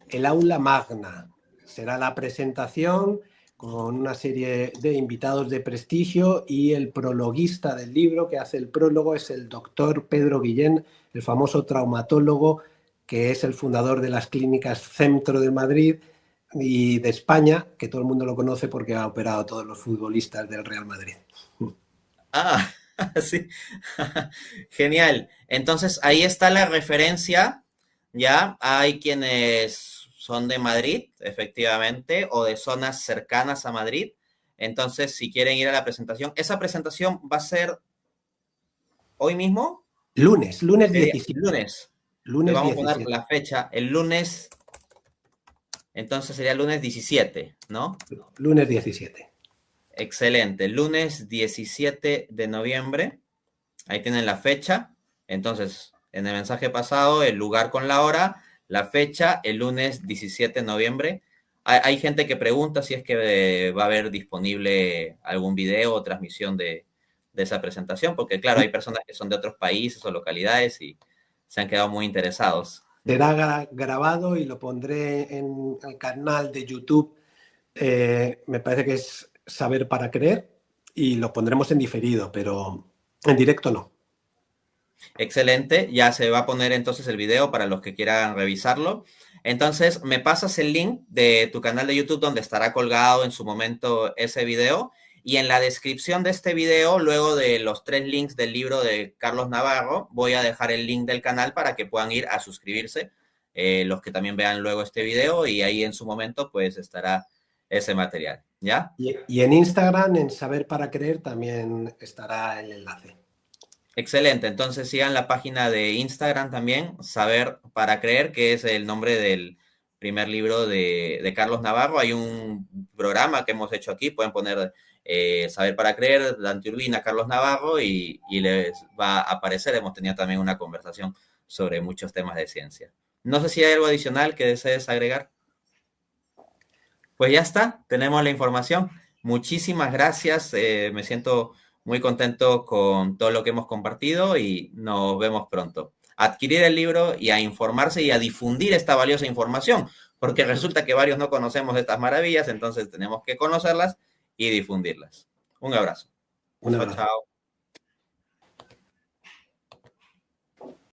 el aula magna. Será la presentación con una serie de invitados de prestigio, y el prologuista del libro, que hace el prólogo, es el doctor Pedro Guillén, el famoso traumatólogo, que es el fundador de las clínicas Centro de Madrid y de España, que todo el mundo lo conoce porque ha operado a todos los futbolistas del Real Madrid. Ah, sí. Genial. Entonces, ahí está la referencia. Ya hay quienes son de Madrid, efectivamente, o de zonas cercanas a Madrid. Entonces, si quieren ir a la presentación, ¿esa presentación va a ser hoy mismo? Lunes 17. Lunes. Le Lunes vamos a poner 17. la fecha, el lunes. Entonces sería lunes 17, ¿no? Lunes 17. Excelente. Lunes 17 de noviembre. Ahí tienen la fecha. Entonces, en el mensaje pasado, el lugar con la hora, la fecha, el lunes 17 de noviembre. Hay gente que pregunta si es que va a haber disponible algún video o transmisión de esa presentación, porque claro, hay personas que son de otros países o localidades y se han quedado muy interesados. Será grabado y lo pondré en el canal de YouTube. Me parece que es Saber para Creer, y lo pondremos en diferido, pero en directo no. Excelente, ya se va a poner entonces el video para los que quieran revisarlo. Entonces, me pasas el link de tu canal de YouTube donde estará colgado en su momento ese video, Y en la descripción de este video, luego de los 3 links del libro de Carlos Navarro, voy a dejar el link del canal para que puedan ir a suscribirse, los que también vean luego este video, y ahí en su momento pues estará ese material, ¿ya? Y en Instagram, en Saber para Creer, también estará el enlace. Excelente, entonces sigan la página de Instagram también, Saber para Creer, que es el nombre del primer libro de Carlos Navarro. Hay un programa que hemos hecho aquí, pueden poner Saber para Creer, Dante Urbina, Carlos Navarro, y les va a aparecer. Hemos tenido también una conversación sobre muchos temas de ciencia. No sé si hay algo adicional que desees agregar. Pues ya está, tenemos la información. Muchísimas gracias, me siento muy contento con todo lo que hemos compartido y nos vemos pronto. A adquirir el libro y a informarse y a difundir esta valiosa información, porque resulta que varios no conocemos estas maravillas, entonces tenemos que conocerlas y difundirlas. Un abrazo. Un Chao, abrazo. chao.